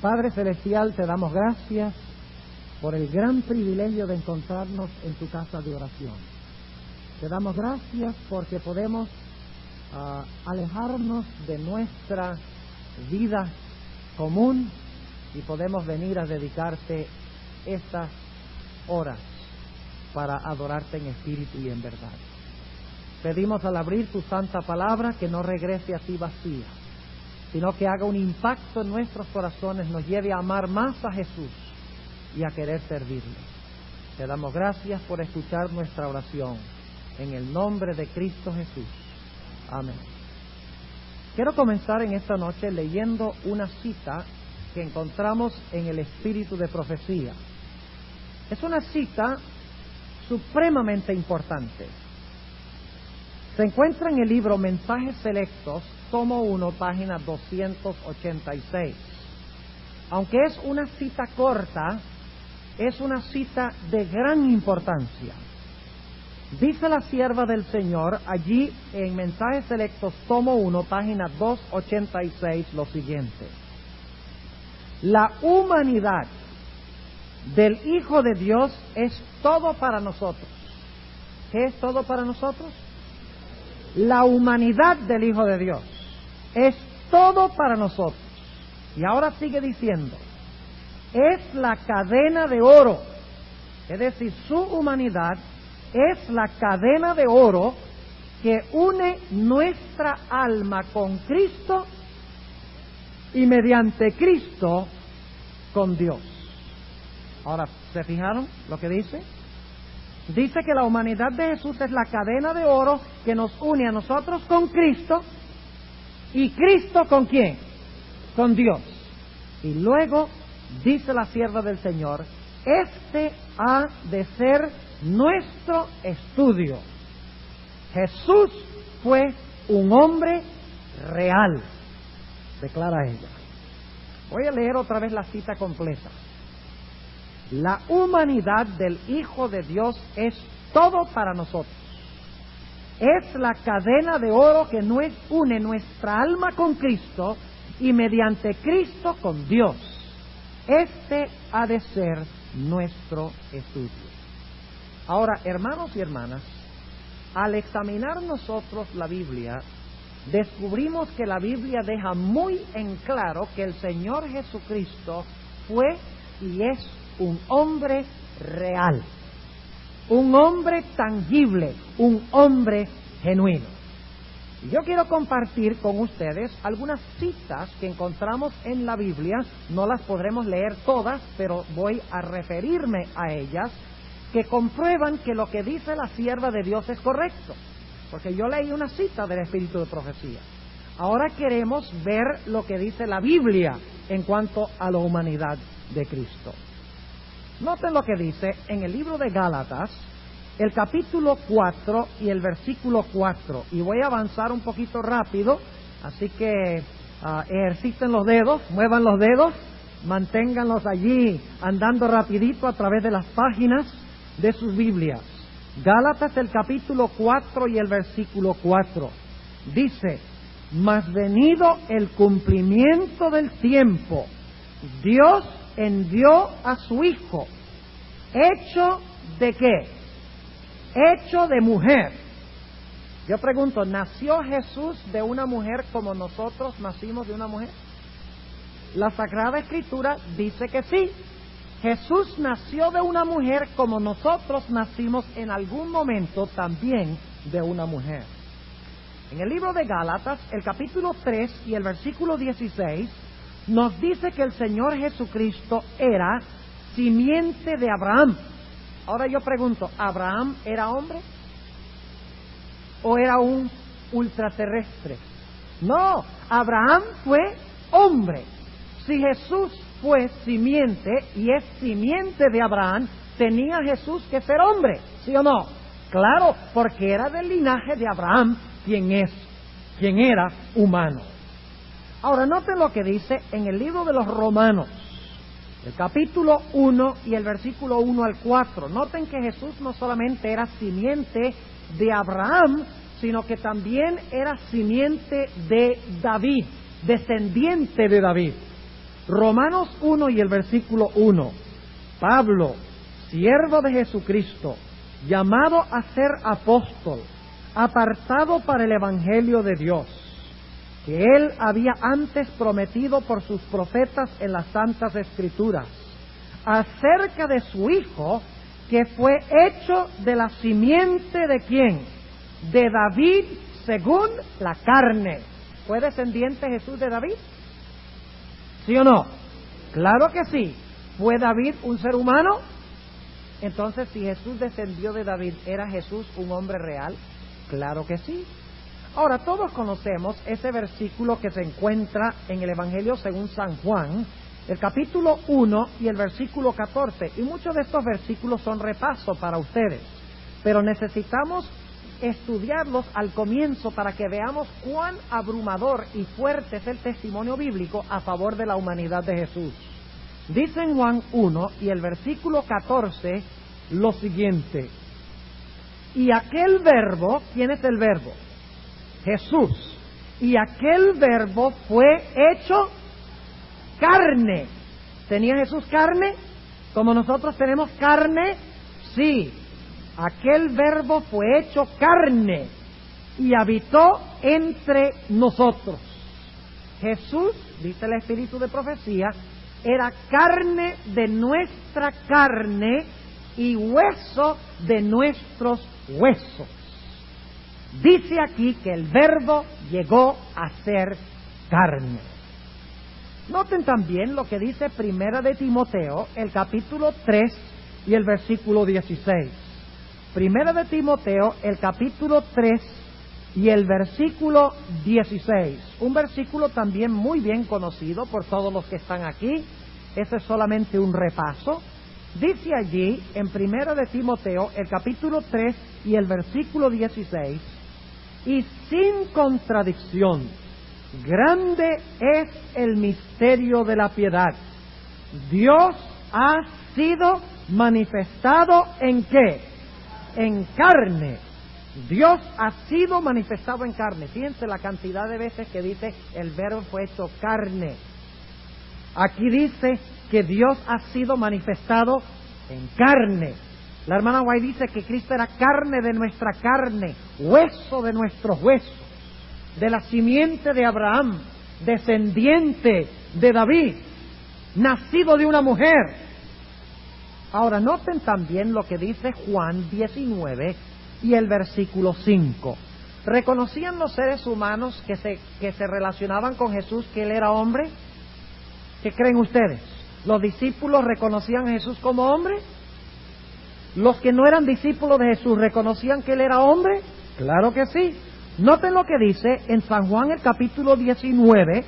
Padre Celestial, te damos gracias por el gran privilegio de encontrarnos en tu casa de oración. Te damos gracias porque podemos alejarnos de nuestra vida común y podemos venir a dedicarte estas horas para adorarte en espíritu y en verdad. Pedimos al abrir tu santa palabra que no regrese a ti vacía, sino que haga un impacto en nuestros corazones, nos lleve a amar más a Jesús y a querer servirle. Te damos gracias por escuchar nuestra oración. En el nombre de Cristo Jesús. Amén. Quiero comenzar en esta noche leyendo una cita que encontramos en el Espíritu de Profecía. Es una cita supremamente importante. Se encuentra en el libro Mensajes Selectos, tomo 1, página 286. Aunque es una cita corta, es una cita de gran importancia. Dice la sierva del Señor allí en Mensajes Selectos, tomo 1, página 286, lo siguiente: la humanidad del Hijo de Dios es todo para nosotros. ¿Qué es todo para nosotros? La humanidad del Hijo de Dios es todo para nosotros. Y ahora sigue diciendo, es la cadena de oro, es decir, su humanidad es la cadena de oro que une nuestra alma con Cristo y mediante Cristo con Dios. Ahora, ¿se fijaron lo que dice? Dice que la humanidad de Jesús es la cadena de oro que nos une a nosotros con Cristo. ¿Y Cristo con quién? Con Dios. Y luego dice la sierva del Señor, este ha de ser nuestro estudio. Jesús fue un hombre real, declara ella. Voy a leer otra vez la cita completa. La humanidad del Hijo de Dios es todo para nosotros. Es la cadena de oro que une nuestra alma con Cristo y mediante Cristo con Dios. Este ha de ser nuestro estudio. Ahora, hermanos y hermanas, al examinar nosotros la Biblia, descubrimos que la Biblia deja muy en claro que el Señor Jesucristo fue y es un hombre real, un hombre tangible, un hombre genuino. Y yo quiero compartir con ustedes algunas citas que encontramos en la Biblia. No las podremos leer todas, pero voy a referirme a ellas, que comprueban que lo que dice la sierva de Dios es correcto. Porque yo leí una cita del Espíritu de Profecía. Ahora queremos ver lo que dice la Biblia en cuanto a la humanidad de Cristo. Noten lo que dice en el libro de Gálatas, el capítulo 4 y el versículo 4. Y voy a avanzar un poquito rápido, así que ejerciten los dedos, muevan los dedos, manténganlos allí andando rapidito a través de las páginas de sus Biblias. Gálatas, el capítulo 4 y el versículo 4. Dice, mas venido el cumplimiento del tiempo, Dios envió a su Hijo, hecho de ¿qué? Hecho de mujer. Yo pregunto, ¿nació Jesús de una mujer como nosotros nacimos de una mujer? La Sagrada Escritura dice que sí. Jesús nació de una mujer como nosotros nacimos en algún momento también de una mujer. En el libro de Gálatas, el capítulo 3 y el versículo 16, nos dice que el Señor Jesucristo era simiente de Abraham. Ahora yo pregunto, ¿Abraham era hombre? ¿O era un ultraterrestre? No, Abraham fue hombre. Si Jesús fue simiente y es simiente de Abraham, tenía Jesús que ser hombre, ¿sí o no? Claro, porque era del linaje de Abraham, quien era humano. Ahora, noten lo que dice en el libro de los Romanos, el capítulo 1 y el versículo 1 al 4. Noten que Jesús no solamente era simiente de Abraham, sino que también era simiente de David, descendiente de David. Romanos 1 y el versículo 1. Pablo, siervo de Jesucristo, llamado a ser apóstol, apartado para el Evangelio de Dios, que Él había antes prometido por sus profetas en las Santas Escrituras, acerca de su Hijo, que fue hecho de la simiente de ¿quién? De David según la carne. ¿Fue descendiente Jesús de David? ¿Sí o no? Claro que sí. ¿Fue David un ser humano? Entonces, si Jesús descendió de David, ¿era Jesús un hombre real? Claro que sí. Ahora, todos conocemos ese versículo que se encuentra en el Evangelio según San Juan, el capítulo 1 y el versículo 14. Y muchos de estos versículos son repaso para ustedes, pero necesitamos estudiarlos al comienzo para que veamos cuán abrumador y fuerte es el testimonio bíblico a favor de la humanidad de Jesús. Dice en Juan 1 y el versículo 14 lo siguiente: y aquel verbo, ¿quién es el verbo? Jesús. Y aquel verbo fue hecho carne. ¿Tenía Jesús carne? ¿Como nosotros tenemos carne? Sí. Aquel verbo fue hecho carne y habitó entre nosotros. Jesús, dice el Espíritu de profecía, era carne de nuestra carne y hueso de nuestros huesos. Dice aquí que el verbo llegó a ser carne. Noten también lo que dice Primera de Timoteo, el capítulo 3 y el versículo 16. Primera de Timoteo, el capítulo 3 y el versículo 16. Un versículo también muy bien conocido por todos los que están aquí. Este es solamente un repaso. Dice allí, en Primera de Timoteo, el capítulo 3 y el versículo 16, y sin contradicción, grande es el misterio de la piedad. Dios ha sido manifestado ¿en qué? En carne. Dios ha sido manifestado en carne. Fíjense la cantidad de veces que dice el verbo fue hecho carne. Aquí dice que Dios ha sido manifestado en carne. La hermana White dice que Cristo era carne de nuestra carne, hueso de nuestros huesos, de la simiente de Abraham, descendiente de David, nacido de una mujer. Ahora, noten también lo que dice Juan 19 y el versículo 5. ¿Reconocían los seres humanos que se relacionaban con Jesús que Él era hombre? ¿Qué creen ustedes? ¿Los discípulos reconocían a Jesús como hombre? ¿Los que no eran discípulos de Jesús reconocían que Él era hombre? Claro que sí. Noten lo que dice en San Juan el capítulo 19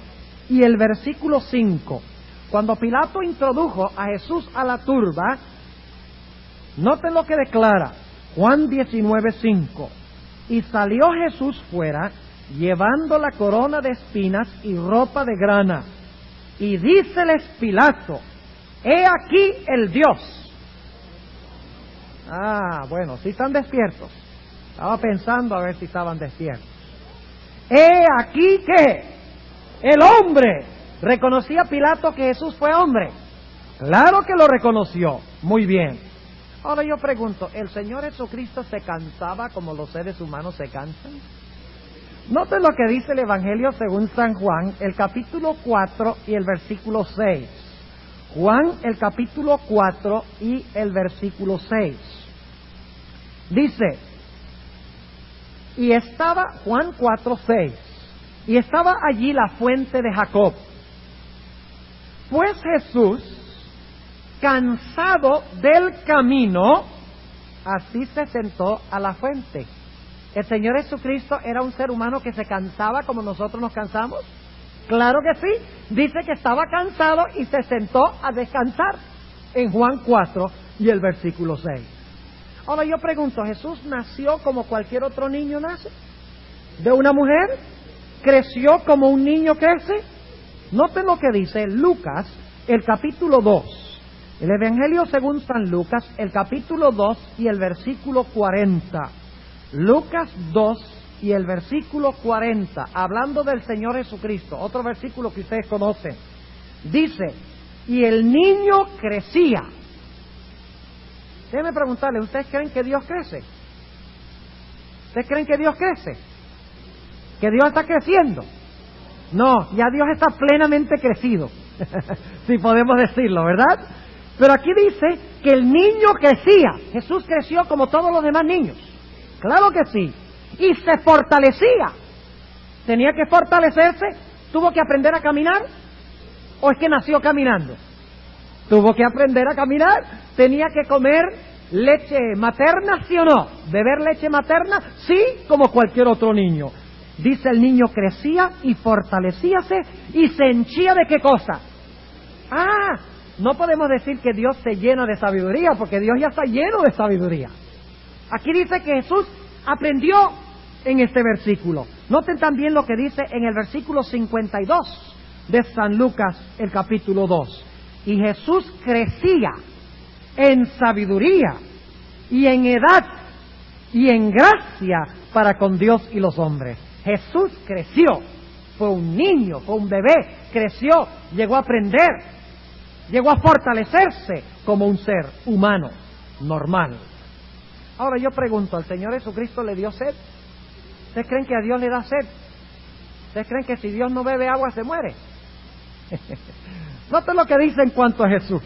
y el versículo 5. Cuando Pilato introdujo a Jesús a la turba, noten lo que declara Juan 19:5. Y salió Jesús fuera, llevando la corona de espinas y ropa de grana. Y díceles Pilato: he aquí el Dios. Bueno, si están despiertos. Estaba pensando a ver si estaban despiertos. He aquí que el hombre. ¿Reconocía Pilato que Jesús fue hombre? Claro que lo reconoció. Muy bien. Ahora yo pregunto, ¿el Señor Jesucristo se cansaba como los seres humanos se cansan? Noten lo que dice el Evangelio según San Juan, el capítulo 4 y el versículo 6. Juan, el capítulo 4 y el versículo 6. Dice, y estaba, Juan 4:6, y estaba allí la fuente de Jacob. Pues Jesús, cansado del camino, así se sentó a la fuente. ¿El Señor Jesucristo era un ser humano que se cansaba como nosotros nos cansamos? Claro que sí. Dice que estaba cansado y se sentó a descansar en Juan 4 y el versículo 6. Ahora yo pregunto, ¿Jesús nació como cualquier otro niño nace? ¿De una mujer? ¿Creció como un niño crece? Noten lo que dice Lucas, el capítulo 2. El Evangelio según San Lucas, el capítulo 2 y el versículo 40. Lucas 2 y el versículo 40, hablando del Señor Jesucristo, otro versículo que ustedes conocen. Dice, y el niño crecía. Déjenme preguntarle, ¿ustedes creen que Dios crece? ¿Ustedes creen que Dios crece? ¿Que Dios está creciendo? No, ya Dios está plenamente crecido, si podemos decirlo, ¿verdad? Pero aquí dice que el niño crecía. Jesús creció como todos los demás niños. Claro que sí. Y se fortalecía. Tenía que fortalecerse. ¿Tuvo que aprender a caminar? ¿O es que nació caminando? Tuvo que aprender a caminar. Tenía que comer leche materna, ¿sí o no? ¿Beber leche materna? Sí, como cualquier otro niño. Dice, el niño crecía y fortalecíase y se henchía ¿de qué cosa? No podemos decir que Dios se llena de sabiduría, porque Dios ya está lleno de sabiduría. Aquí dice que Jesús aprendió en este versículo. Noten también lo que dice en el versículo 52 de San Lucas, el capítulo 2. Y Jesús crecía en sabiduría y en edad y en gracia para con Dios y los hombres. Jesús creció, fue un niño, fue un bebé, creció, llegó a aprender, llegó a fortalecerse como un ser humano normal. Ahora yo pregunto, ¿al Señor Jesucristo le dio sed? ¿Ustedes creen que a Dios le da sed? ¿Ustedes creen que si Dios no bebe agua se muere? Noten lo que dice en cuanto a Jesús.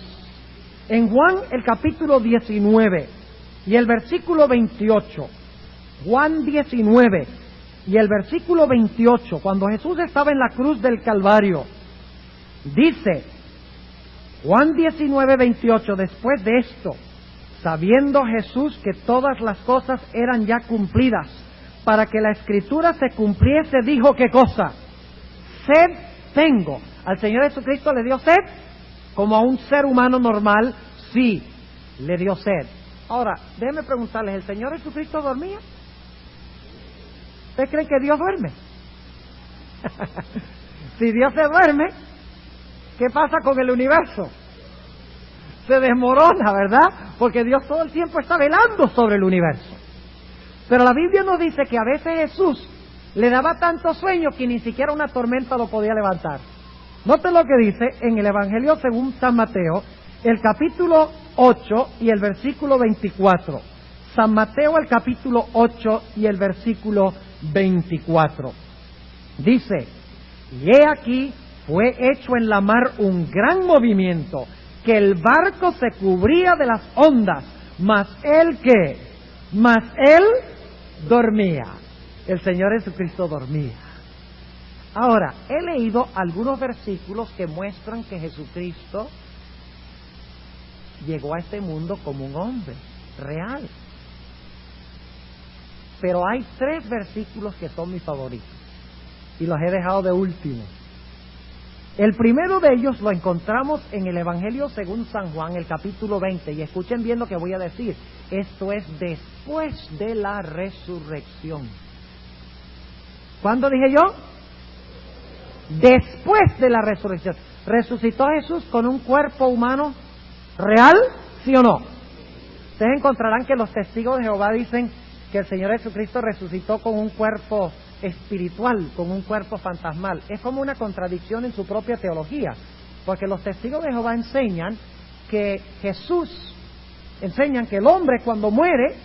En Juan el capítulo 19 y el versículo 28, Juan 19 y el versículo 28, cuando Jesús estaba en la cruz del Calvario, dice, Juan 19, 28, después de esto, sabiendo Jesús que todas las cosas eran ya cumplidas, para que la Escritura se cumpliese, dijo, ¿qué cosa? Sed tengo. ¿Al Señor Jesucristo le dio sed? Como a un ser humano normal, sí, le dio sed. Ahora, déjenme preguntarles, ¿el Señor Jesucristo dormía? ¿Ustedes creen que Dios duerme? Si Dios se duerme, ¿qué pasa con el universo? Se desmorona, ¿verdad? Porque Dios todo el tiempo está velando sobre el universo. Pero la Biblia nos dice que a veces Jesús le daba tanto sueño que ni siquiera una tormenta lo podía levantar. Noten lo que dice en el Evangelio según San Mateo, el capítulo 8 y el versículo 24. San Mateo, el capítulo 8 y el versículo 24. Dice, y he aquí, fue hecho en la mar un gran movimiento, que el barco se cubría de las ondas, mas él ¿qué? Mas él dormía. El Señor Jesucristo dormía. Ahora, he leído algunos versículos que muestran que Jesucristo llegó a este mundo como un hombre real. Pero hay 3 versículos que son mis favoritos y los he dejado de último. El primero de ellos lo encontramos en el Evangelio según San Juan, el capítulo 20, y escuchen bien lo que voy a decir. Esto es después de la resurrección. ¿Cuándo dije yo? Después de la resurrección. ¿Resucitó Jesús con un cuerpo humano real? ¿Sí o no? Ustedes encontrarán que los testigos de Jehová dicen que el Señor Jesucristo resucitó con un cuerpo espiritual, con un cuerpo fantasmal. Es como una contradicción en su propia teología, porque los testigos de Jehová enseñan que el hombre cuando muere,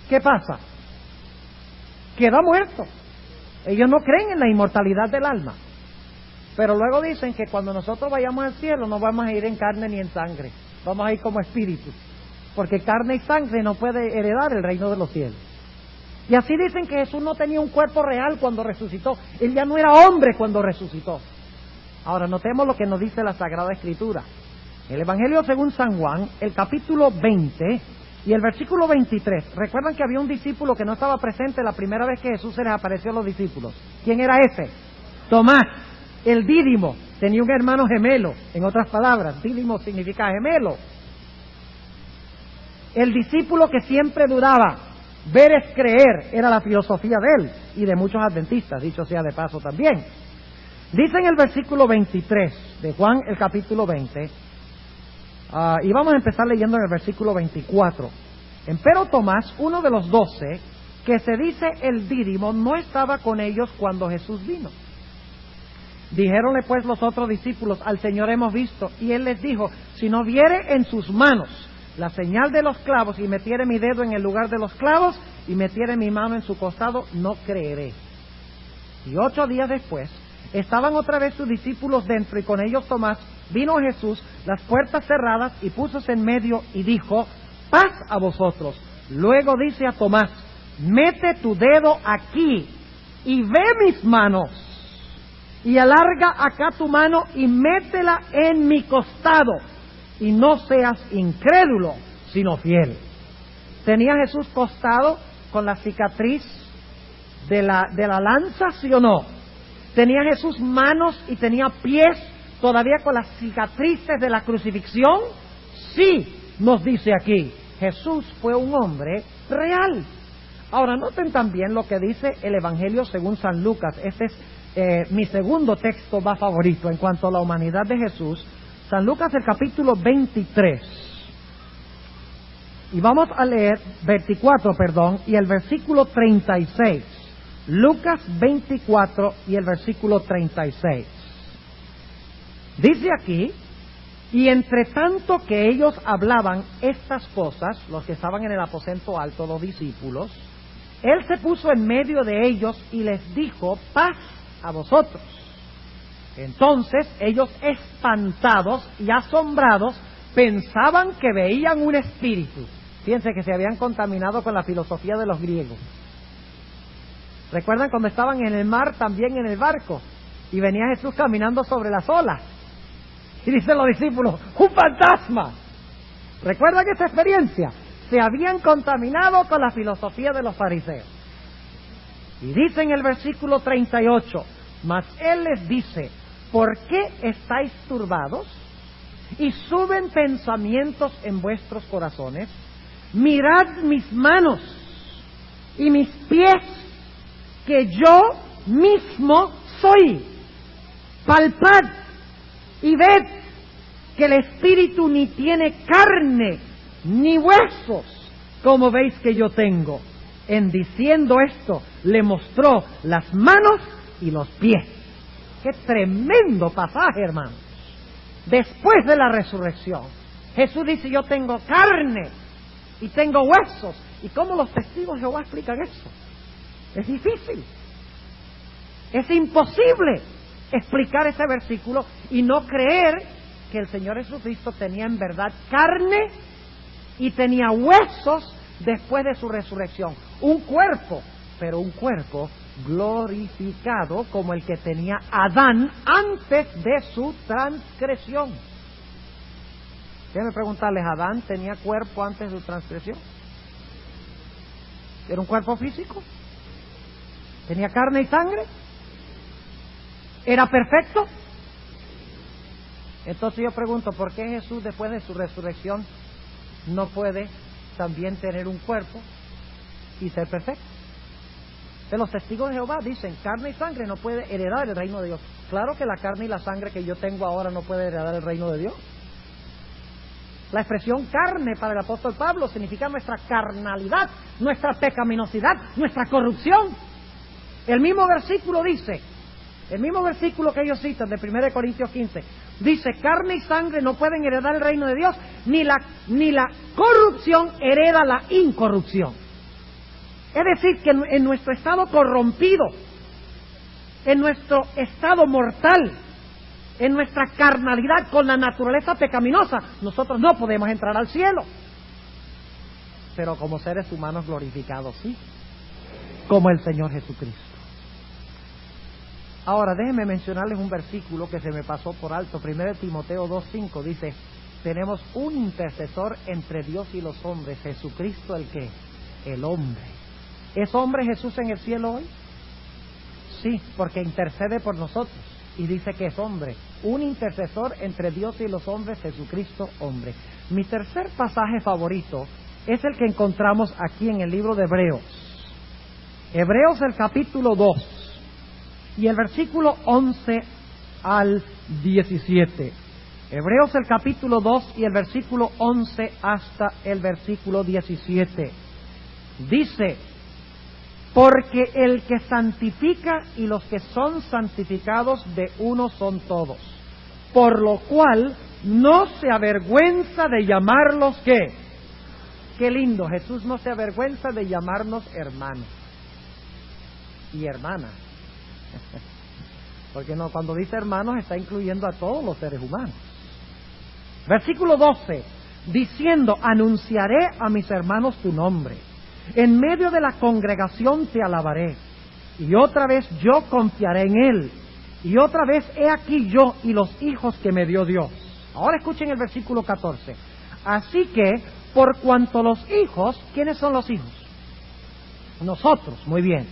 ¿qué pasa? Queda muerto. Ellos no creen en la inmortalidad del alma. Pero luego dicen que cuando nosotros vayamos al cielo no vamos a ir en carne ni en sangre, vamos a ir como espíritus, porque carne y sangre no puede heredar el reino de los cielos. Y así dicen que Jesús no tenía un cuerpo real cuando resucitó, él ya no era hombre cuando resucitó. Ahora notemos lo que nos dice la Sagrada Escritura. El Evangelio según San Juan, el capítulo 20 y el versículo 23. Recuerdan que había un discípulo que no estaba presente la primera vez que Jesús se les apareció a los discípulos. ¿Quién era ese? Tomás, el Dídimo. Tenía un hermano gemelo. En otras palabras, Dídimo significa gemelo. El discípulo que siempre dudaba. Ver es creer, era la filosofía de él y de muchos adventistas, dicho sea de paso también. Dice en el versículo 23 de Juan, el capítulo 20, y vamos a empezar leyendo en el versículo 24. Empero Tomás, uno de los 12, que se dice el Dídimo, no estaba con ellos cuando Jesús vino. Dijéronle pues los otros discípulos: al Señor hemos visto. Y él les dijo: si no viere en sus manos la señal de los clavos, y metiere mi dedo en el lugar de los clavos, y metiere mi mano en su costado, no creeré. Y 8 días después, estaban otra vez sus discípulos dentro, y con ellos Tomás. Vino Jesús, las puertas cerradas, y púsose en medio, y dijo: paz a vosotros. Luego dice a Tomás: mete tu dedo aquí, y ve mis manos, y alarga acá tu mano, y métela en mi costado, y no seas incrédulo, sino fiel. ¿Tenía Jesús costado con la cicatriz de la lanza, sí o no? ¿Tenía Jesús manos y tenía pies todavía con las cicatrices de la crucifixión? Sí, nos dice aquí. Jesús fue un hombre real. Ahora, noten también lo que dice el Evangelio según San Lucas. Este es mi segundo texto más favorito en cuanto a la humanidad de Jesús. San Lucas, el capítulo 23. Y vamos a leer 24, y el versículo 36. Lucas 24 y el versículo 36. Dice aquí: y entre tanto que ellos hablaban estas cosas, los que estaban en el aposento alto, los discípulos, él se puso en medio de ellos y les dijo: paz a vosotros. Entonces ellos, espantados y asombrados, pensaban que veían un espíritu. Fíjense que se habían contaminado con la filosofía de los griegos. ¿Recuerdan cuando estaban en el mar, también en el barco, y venía Jesús caminando sobre las olas? Y dicen los discípulos: ¡un fantasma! ¿Recuerdan esa experiencia? Se habían contaminado con la filosofía de los fariseos. Y dice en el versículo 38: mas él les dice: ¿por qué estáis turbados? Y suben pensamientos en vuestros corazones. Mirad mis manos y mis pies, que yo mismo soy. Palpad y ved que el espíritu ni tiene carne ni huesos, como veis que yo tengo. En diciendo esto, le mostró las manos y los pies. ¡Qué tremendo pasaje, hermanos! Después de la resurrección, Jesús dice: yo tengo carne y tengo huesos. ¿Y cómo los testigos de Jehová explican eso? Es difícil. Es imposible explicar ese versículo y no creer que el Señor Jesucristo tenía en verdad carne y tenía huesos después de su resurrección. Un cuerpo, pero un cuerpo glorificado como el que tenía Adán antes de su transgresión. Déjenme preguntarles: ¿Adán tenía cuerpo antes de su transgresión? ¿Era un cuerpo físico? ¿Tenía carne y sangre? ¿Era perfecto? Entonces yo pregunto: ¿por qué Jesús después de su resurrección no puede también tener un cuerpo y ser perfecto? De los testigos de Jehová dicen: carne y sangre no puede heredar el reino de Dios. Claro que la carne y la sangre que yo tengo ahora no puede heredar el reino de Dios. La expresión carne para el apóstol Pablo significa nuestra carnalidad, nuestra pecaminosidad, nuestra corrupción. El mismo versículo dice, el mismo versículo que ellos citan de 1 Corintios 15, dice: carne y sangre no pueden heredar el reino de Dios, ni la corrupción hereda la incorrupción. Es decir, que en nuestro estado corrompido, en nuestro estado mortal, en nuestra carnalidad con la naturaleza pecaminosa, nosotros no podemos entrar al cielo. Pero como seres humanos glorificados, sí, como el Señor Jesucristo. Ahora, déjenme mencionarles un versículo que se me pasó por alto. 1 Timoteo 2:5 dice: tenemos un intercesor entre Dios y los hombres, Jesucristo el ¿qué? El hombre. ¿Es hombre Jesús en el cielo hoy? Sí, porque intercede por nosotros. Y dice que es hombre. Un intercesor entre Dios y los hombres, Jesucristo hombre. Mi tercer pasaje favorito es el que encontramos aquí en el libro de Hebreos. Hebreos, el capítulo 2 y el versículo 11 al 17. Hebreos, el capítulo 2 y el versículo 11 hasta el versículo 17. Dice: porque el que santifica y los que son santificados de uno son todos, por lo cual no se avergüenza de llamarlos, ¿qué? Qué lindo, Jesús no se avergüenza de llamarnos hermanos y hermanas. Porque no, cuando dice hermanos está incluyendo a todos los seres humanos. Versículo 12, diciendo, anunciaré a mis hermanos tu nombre, en medio de la congregación te alabaré, y otra vez yo confiaré en él, y otra vez he aquí yo y los hijos que me dio Dios. Ahora escuchen el versículo 14, así que por cuanto los hijos, ¿quiénes son los hijos? Nosotros, muy bien.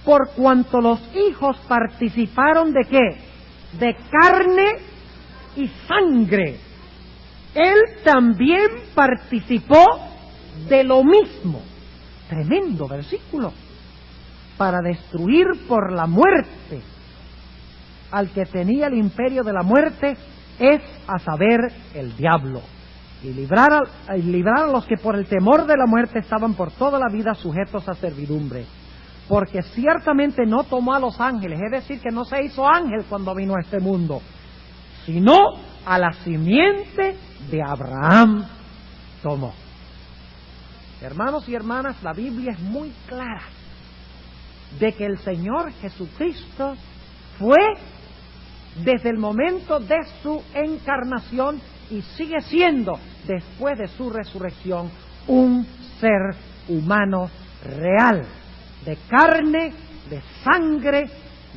Por cuanto los hijos participaron de ¿qué? De carne y sangre, él también participó de lo mismo. Tremendo versículo. Para destruir por la muerte al que tenía el imperio de la muerte, es a saber, el diablo, y librar a los que por el temor de la muerte estaban por toda la vida sujetos a servidumbre. Porque ciertamente no tomó a los ángeles, es decir, que no se hizo ángel cuando vino a este mundo, sino a la simiente de Abraham tomó. Hermanos y hermanas, la Biblia es muy clara de que el Señor Jesucristo fue, desde el momento de su encarnación, y sigue siendo, después de su resurrección, un ser humano real, de carne, de sangre,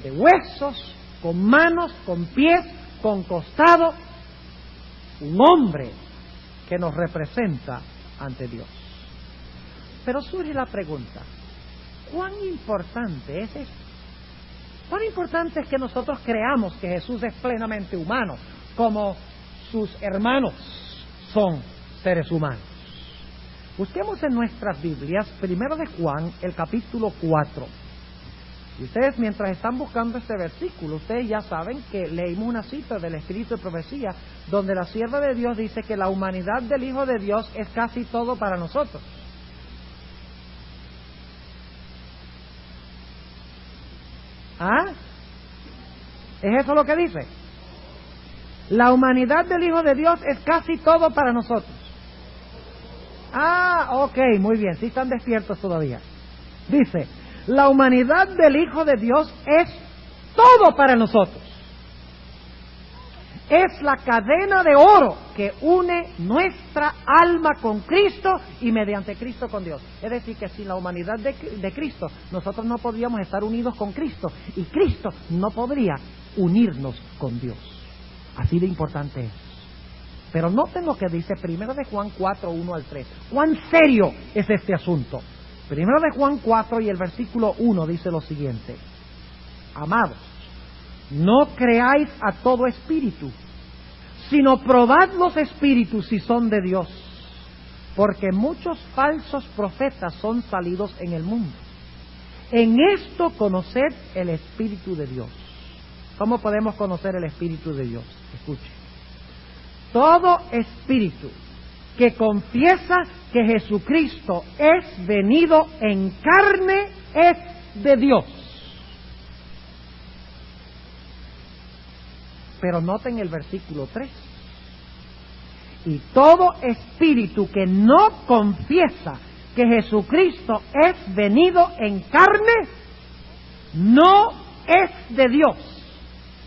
de huesos, con manos, con pies, con costado, un hombre que nos representa ante Dios. Pero surge la pregunta, ¿cuán importante es esto? ¿Cuán importante es que nosotros creamos que Jesús es plenamente humano, como sus hermanos son seres humanos? Busquemos en nuestras Biblias, 1 de Juan, el capítulo 4. Y ustedes, mientras están buscando este versículo, ustedes ya saben que leímos una cita del Espíritu de Profecía, donde la sierva de Dios dice que la humanidad del Hijo de Dios es casi todo para nosotros. ¿Ah? ¿Es eso lo que dice? La humanidad del Hijo de Dios es casi todo para nosotros. Ah, ok, muy bien, sí están despiertos todavía. Dice, la humanidad del Hijo de Dios es todo para nosotros. Es la cadena de oro que une nuestra alma con Cristo y mediante Cristo con Dios. Es decir, que sin la humanidad de Cristo, nosotros no podríamos estar unidos con Cristo, y Cristo no podría unirnos con Dios. Así de importante es. Pero noten lo que dice 1 de Juan 4, 1 al 3. ¿Cuán serio es este asunto? 1 de Juan 4 y el versículo 1 dice lo siguiente. Amados, no creáis a todo espíritu, sino probad los espíritus si son de Dios, porque muchos falsos profetas son salidos en el mundo. En esto conoced el Espíritu de Dios. ¿Cómo podemos conocer el Espíritu de Dios? Escuchen. Todo espíritu que confiesa que Jesucristo es venido en carne es de Dios. Pero noten el versículo 3. Y todo espíritu que no confiesa que Jesucristo es venido en carne, no es de Dios.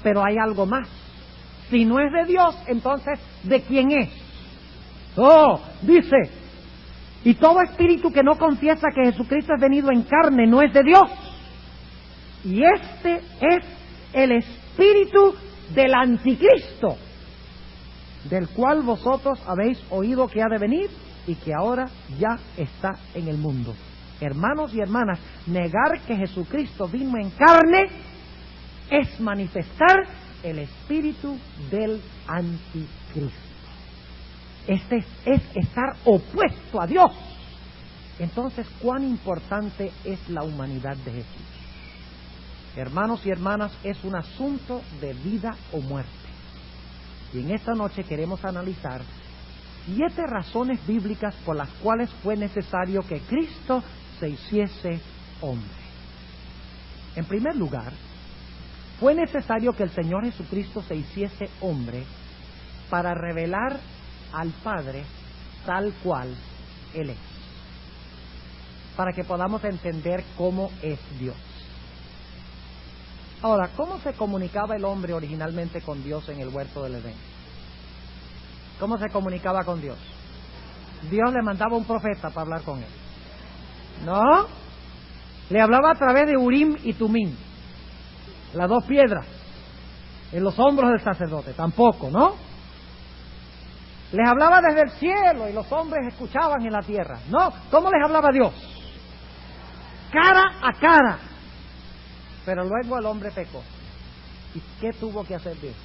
Pero hay algo más. Si no es de Dios, entonces, ¿de quién es? Oh, dice, y todo espíritu que no confiesa que Jesucristo es venido en carne no es de Dios. Y este es el espíritu del anticristo, del cual vosotros habéis oído que ha de venir y que ahora ya está en el mundo. Hermanos y hermanas, negar que Jesucristo vino en carne es manifestar el espíritu del anticristo. Este es estar opuesto a Dios. Entonces, ¿cuán importante es la humanidad de Jesús? Hermanos y hermanas, es un asunto de vida o muerte. Y en esta noche queremos analizar 7 razones bíblicas por las cuales fue necesario que Cristo se hiciese hombre. En primer lugar, fue necesario que el Señor Jesucristo se hiciese hombre para revelar al Padre tal cual Él es, para que podamos entender cómo es Dios. Ahora, ¿cómo se comunicaba el hombre originalmente con Dios en el huerto del Edén? ¿Cómo se comunicaba con Dios? Dios le mandaba un profeta para hablar con él. ¿No? Le hablaba a través de Urim y Tumim, las dos piedras en los hombros del sacerdote. Tampoco, ¿no? Les hablaba desde el cielo y los hombres escuchaban en la tierra. No, ¿cómo les hablaba Dios? Cara a cara. Pero luego el hombre pecó. ¿Y qué tuvo que hacer Dios?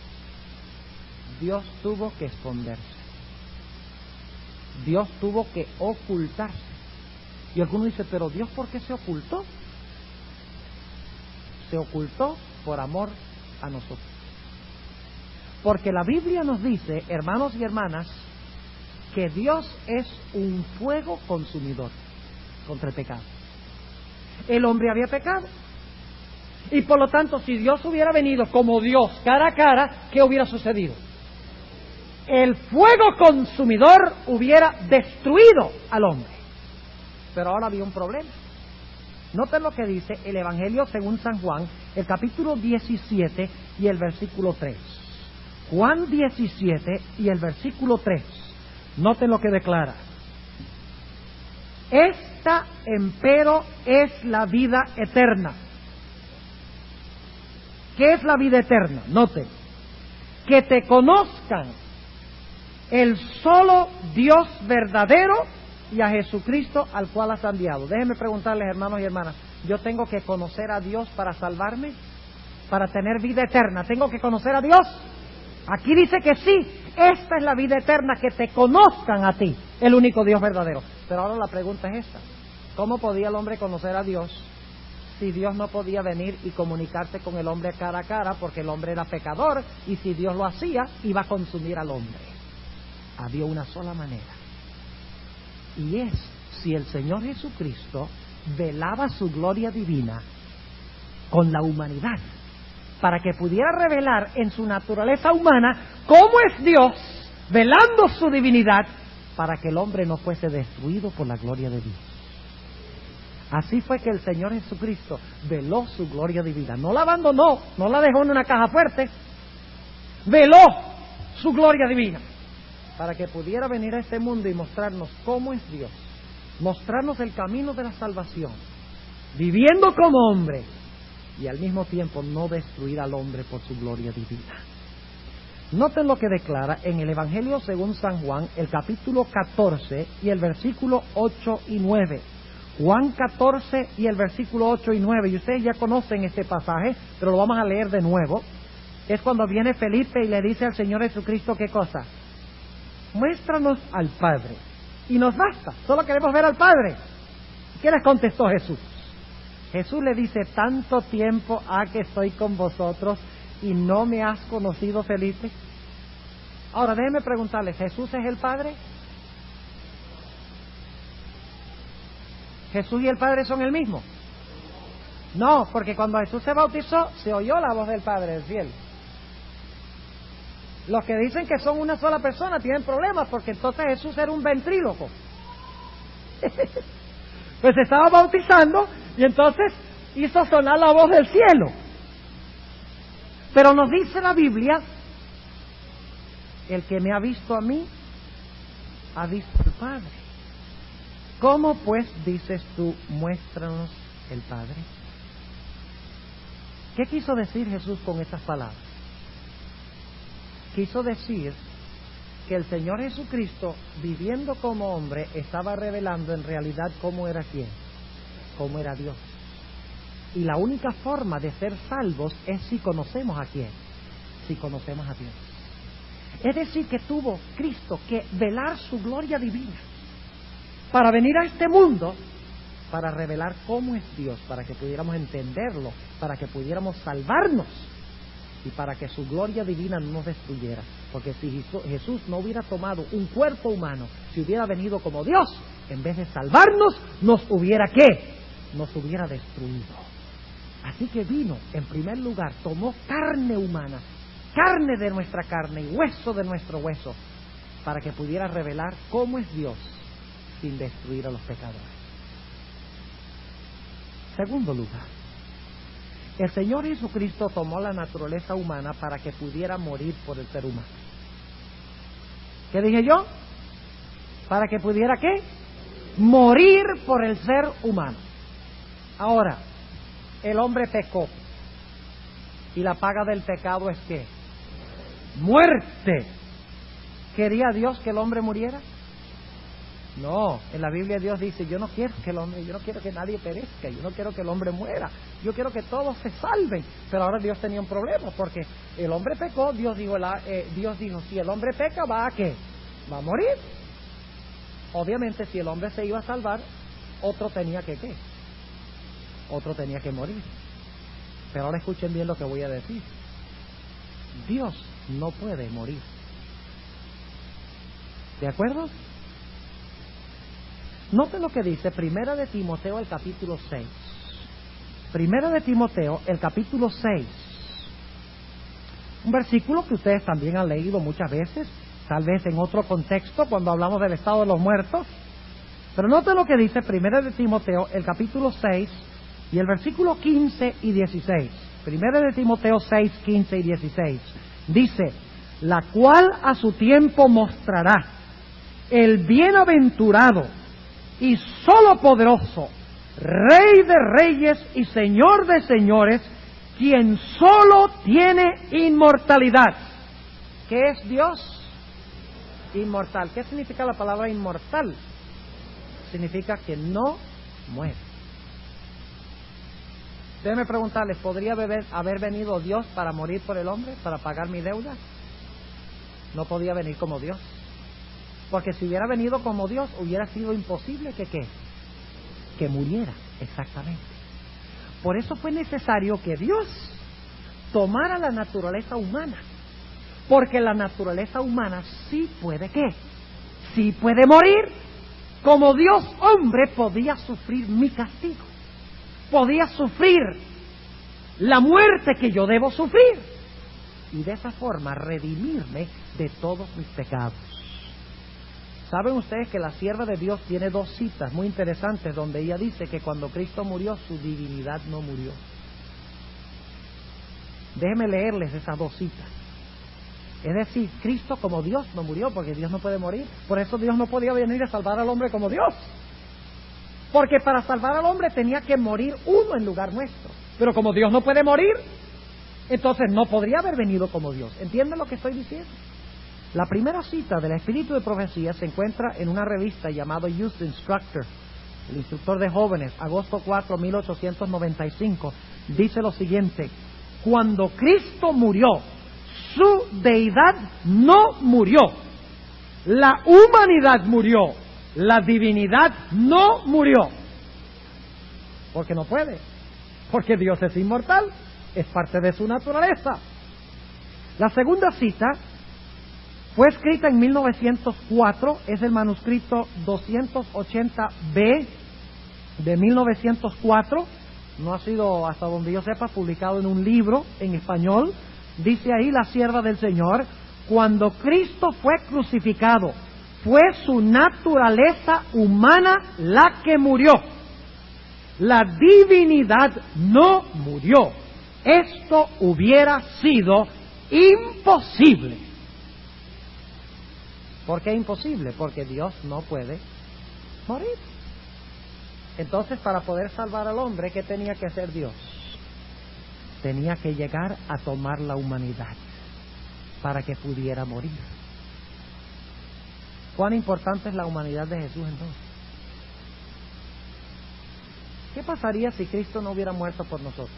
Dios tuvo que esconderse. Dios tuvo que ocultarse. Y alguno dice, pero Dios, ¿por qué se ocultó? Se ocultó por amor a nosotros. Porque la Biblia nos dice, hermanos y hermanas, que Dios es un fuego consumidor contra el pecado. El hombre había pecado. Y por lo tanto, si Dios hubiera venido como Dios cara a cara, ¿qué hubiera sucedido? El fuego consumidor hubiera destruido al hombre. Pero ahora había un problema. Noten lo que dice el Evangelio según San Juan, el capítulo 17 y el versículo 3. Juan 17 y el versículo 3. Noten lo que declara. Esta, empero, es la vida eterna. ¿Qué es la vida eterna? Noten. Que te conozcan el solo Dios verdadero y a Jesucristo al cual has enviado. Déjenme preguntarles, hermanos y hermanas, ¿yo tengo que conocer a Dios para salvarme? ¿Para tener vida eterna? ¿Tengo que conocer a Dios? Aquí dice que sí, esta es la vida eterna, que te conozcan a ti, el único Dios verdadero. Pero ahora la pregunta es esta: ¿cómo podía el hombre conocer a Dios si Dios no podía venir y comunicarse con el hombre cara a cara, porque el hombre era pecador, y si Dios lo hacía, iba a consumir al hombre? Había una sola manera, y es si el Señor Jesucristo velaba su gloria divina con la humanidad, para que pudiera revelar en su naturaleza humana cómo es Dios, velando su divinidad, para que el hombre no fuese destruido por la gloria de Dios. Así fue que el Señor Jesucristo veló su gloria divina. No la abandonó, no la dejó en una caja fuerte. Veló su gloria divina para que pudiera venir a este mundo y mostrarnos cómo es Dios, mostrarnos el camino de la salvación, viviendo como hombre y al mismo tiempo no destruir al hombre por su gloria divina. Noten lo que declara en el Evangelio según San Juan, el capítulo 14 y el versículo 8 y 9. Juan 14 y el versículo 8 y 9, y ustedes ya conocen este pasaje, pero lo vamos a leer de nuevo. Es cuando viene Felipe y le dice al Señor Jesucristo, ¿qué cosa? Muéstranos al Padre, y nos basta, solo queremos ver al Padre. ¿Qué les contestó Jesús? Jesús le dice, tanto tiempo ha que estoy con vosotros y no me has conocido, Felipe. Ahora déjenme preguntarles, ¿Jesús es el Padre? ¿Jesús y el Padre son el mismo? No, porque cuando Jesús se bautizó, se oyó la voz del Padre del cielo. Los que dicen que son una sola persona tienen problemas, porque entonces Jesús era un ventríloco. Pues se estaba bautizando y entonces hizo sonar la voz del cielo. Pero nos dice la Biblia, el que me ha visto a mí, ha visto al Padre. ¿Cómo pues dices tú, muéstranos el Padre? ¿Qué quiso decir Jesús con estas palabras? Quiso decir que el Señor Jesucristo, viviendo como hombre, estaba revelando en realidad cómo era quién, cómo era Dios. Y la única forma de ser salvos es si conocemos a quién, si conocemos a Dios. Es decir, que tuvo Cristo que velar su gloria divina para venir a este mundo, para revelar cómo es Dios, para que pudiéramos entenderlo, para que pudiéramos salvarnos y para que su gloria divina no nos destruyera. Porque si Jesús no hubiera tomado un cuerpo humano, si hubiera venido como Dios, en vez de salvarnos, nos hubiera ¿qué? Nos hubiera destruido. Así que vino, en primer lugar, tomó carne humana, carne de nuestra carne y hueso de nuestro hueso, para que pudiera revelar cómo es Dios sin destruir a los pecadores. Segundo lugar, el Señor Jesucristo tomó la naturaleza humana para que pudiera morir por el ser humano. ¿Qué dije yo? ¿Para que pudiera qué? Morir por el ser humano. Ahora, el hombre pecó. Y la paga del pecado es ¿qué? Muerte. ¿Quería Dios que el hombre muriera? No, en la Biblia Dios dice, yo no quiero que nadie perezca, yo no quiero que el hombre muera, yo quiero que todos se salven. Pero ahora Dios tenía un problema, porque el hombre pecó, Dios dijo, si el hombre peca, ¿va a qué? Va a morir. Obviamente, si el hombre se iba a salvar, otro tenía que ¿qué? Otro tenía que morir. Pero ahora escuchen bien lo que voy a decir. Dios no puede morir. ¿De acuerdo? Noten lo que dice Primera de Timoteo, el capítulo 6. Primera de Timoteo, el capítulo 6. Un versículo que ustedes también han leído muchas veces, tal vez en otro contexto, cuando hablamos del estado de los muertos. Pero noten lo que dice Primera de Timoteo, el capítulo 6, y el versículo 15 y 16. Primera de Timoteo 6, 15 y 16. Dice, la cual a su tiempo mostrará el bienaventurado y solo poderoso, Rey de reyes y Señor de señores, quien solo tiene inmortalidad. ¿Qué es Dios? Inmortal. ¿Qué significa la palabra inmortal? Significa que no muere. Déjenme preguntarles, ¿podría haber venido Dios para morir por el hombre, para pagar mi deuda? No podía venir como Dios. Porque si hubiera venido como Dios, hubiera sido imposible que ¿qué? Que muriera, exactamente. Por eso fue necesario que Dios tomara la naturaleza humana. Porque la naturaleza humana sí puede ¿qué? Sí puede morir. Como Dios hombre podía sufrir mi castigo. Podía sufrir la muerte que yo debo sufrir. Y de esa forma redimirme de todos mis pecados. ¿Saben ustedes que la sierva de Dios tiene dos citas muy interesantes donde ella dice que cuando Cristo murió, su divinidad no murió? Déjenme leerles esas dos citas. Es decir, Cristo como Dios no murió, porque Dios no puede morir. Por eso Dios no podía venir a salvar al hombre como Dios. Porque para salvar al hombre tenía que morir uno en lugar nuestro. Pero como Dios no puede morir, entonces no podría haber venido como Dios. ¿Entienden lo que estoy diciendo? La primera cita del Espíritu de Profecía se encuentra en una revista llamada Youth Instructor, el instructor de jóvenes, agosto 4, 1895. Dice lo siguiente: cuando Cristo murió, su deidad no murió, la humanidad murió, la divinidad no murió. Porque no puede, porque Dios es inmortal, es parte de su naturaleza. La segunda cita fue escrita en 1904, es el manuscrito 280B de 1904, no ha sido, hasta donde yo sepa, publicado en un libro en español. Dice ahí la sierva del Señor: cuando Cristo fue crucificado, fue su naturaleza humana la que murió. La divinidad no murió. Esto hubiera sido imposible. ¿Por qué imposible? Porque Dios no puede morir. Entonces, para poder salvar al hombre, ¿qué tenía que hacer Dios? Tenía que llegar a tomar la humanidad para que pudiera morir. ¿Cuán importante es la humanidad de Jesús entonces? ¿Qué pasaría si Cristo no hubiera muerto por nosotros?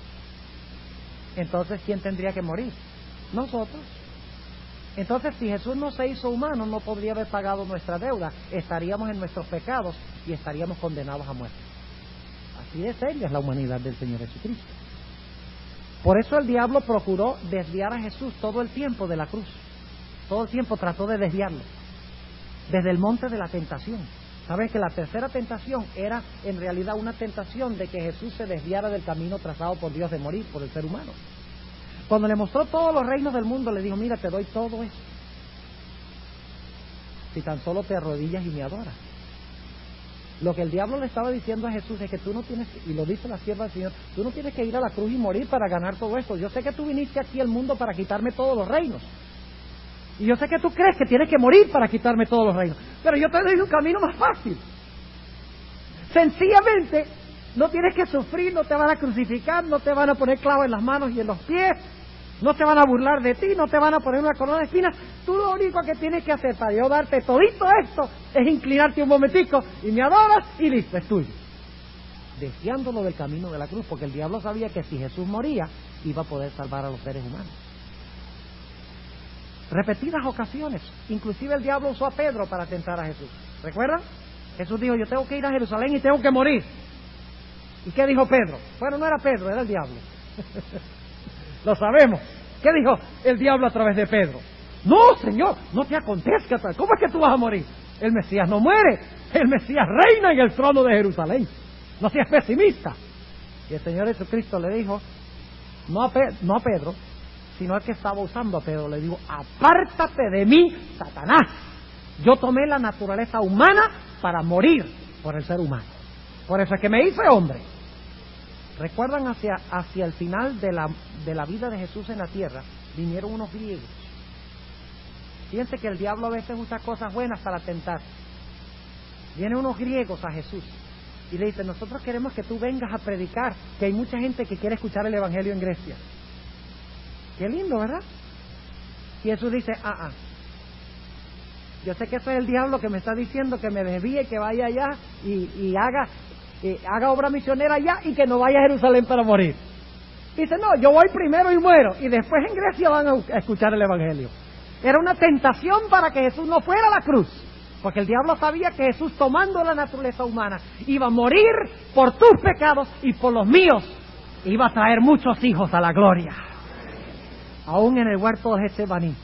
Entonces, ¿quién tendría que morir? Nosotros. Entonces, si Jesús no se hizo humano, no podría haber pagado nuestra deuda. Estaríamos en nuestros pecados y estaríamos condenados a muerte. Así de seria es la humanidad del Señor Jesucristo. Por eso el diablo procuró desviar a Jesús todo el tiempo de la cruz. Todo el tiempo trató de desviarlo. Desde el monte de la tentación. Sabes que la tercera tentación era en realidad una tentación de que Jesús se desviara del camino trazado por Dios de morir por el ser humano. Cuando le mostró todos los reinos del mundo, le dijo, mira, te doy todo esto, si tan solo te arrodillas y me adoras. Lo que el diablo le estaba diciendo a Jesús es que tú no tienes, y lo dice la sierva del Señor, tú no tienes que ir a la cruz y morir para ganar todo esto. Yo sé que tú viniste aquí al mundo para quitarme todos los reinos. Y yo sé que tú crees que tienes que morir para quitarme todos los reinos. Pero yo te doy un camino más fácil. Sencillamente, no tienes que sufrir, no te van a crucificar, no te van a poner clavos en las manos y en los pies, no te van a burlar de ti, no te van a poner una corona de espinas. Tú lo único que tienes que hacer para yo darte todito esto es inclinarte un momentico y me adoras y listo, es tuyo. Desviándolo del camino de la cruz, porque el diablo sabía que si Jesús moría, iba a poder salvar a los seres humanos. Repetidas ocasiones, inclusive el diablo usó a Pedro para tentar a Jesús. ¿Recuerdan? Jesús dijo, yo tengo que ir a Jerusalén y tengo que morir. ¿Y qué dijo Pedro? Bueno, no era Pedro, era el diablo. Lo sabemos. ¿Qué dijo el diablo a través de Pedro? No, Señor, no te acontezca tal. ¿Cómo es que tú vas a morir? El Mesías no muere. El Mesías reina en el trono de Jerusalén. No seas pesimista. Y el Señor Jesucristo le dijo, no a Pedro, sino al que estaba usando a Pedro, le digo, apártate de mí, Satanás. Yo tomé la naturaleza humana para morir por el ser humano. Por eso es que me hice hombre. ¿Recuerdan hacia el final de la vida de Jesús en la tierra? Vinieron unos griegos. Fíjense que el diablo a veces usa cosas buenas para tentar. Vienen unos griegos a Jesús y le dicen, nosotros queremos que tú vengas a predicar, que hay mucha gente que quiere escuchar el evangelio en Grecia. Qué lindo, ¿verdad? Y Jesús dice, yo sé que eso es el diablo que me está diciendo que me desvíe, que vaya allá y haga obra misionera allá y que no vaya a Jerusalén para morir. Dice, no, yo voy primero y muero y después en Grecia van a escuchar el evangelio. Era una tentación para que Jesús no fuera a la cruz, porque el diablo sabía que Jesús, tomando la naturaleza humana, iba a morir por tus pecados y por los míos, iba a traer muchos hijos a la gloria. Aún en el huerto de Getsemaní,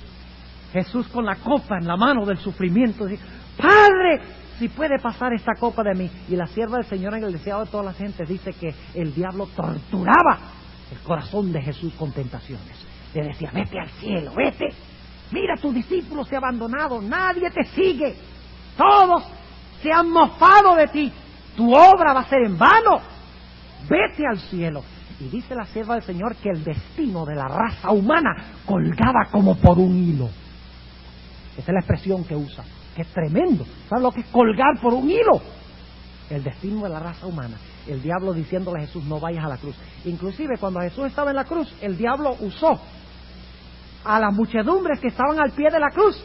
Jesús con la copa en la mano del sufrimiento dice, Padre, si puede pasar esta copa de mí. Y la sierva del Señor, en el deseado de todas las gentes, dice que el diablo torturaba el corazón de Jesús con tentaciones. Le decía, vete al cielo, vete, mira, tus discípulos te han abandonado, nadie te sigue, todos se han mofado de ti, tu obra va a ser en vano, vete al cielo. Y dice la sierva del Señor que el destino de la raza humana colgaba como por un hilo. Esa es la expresión que usa, que es tremendo. ¿Sabes lo que es colgar por un hilo? El destino de la raza humana. El diablo diciéndole a Jesús, no vayas a la cruz. Inclusive cuando Jesús estaba en la cruz, el diablo usó a las muchedumbres que estaban al pie de la cruz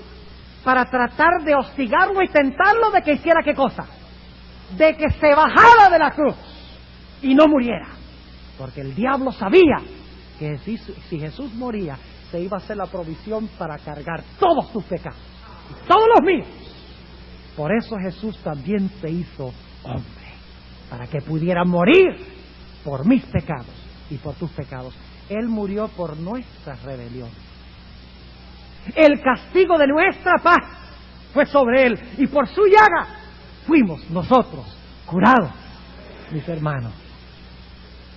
para tratar de hostigarlo y tentarlo de que hiciera ¿qué cosa? De que se bajara de la cruz y no muriera. Porque el diablo sabía que si Jesús moría, se iba a hacer la provisión para cargar todos tus pecados, todos los míos. Por eso Jesús también se hizo hombre, para que pudiera morir por mis pecados y por tus pecados. Él murió por nuestras rebeliones. El castigo de nuestra paz fue sobre Él, y por su llaga fuimos nosotros curados, mis hermanos.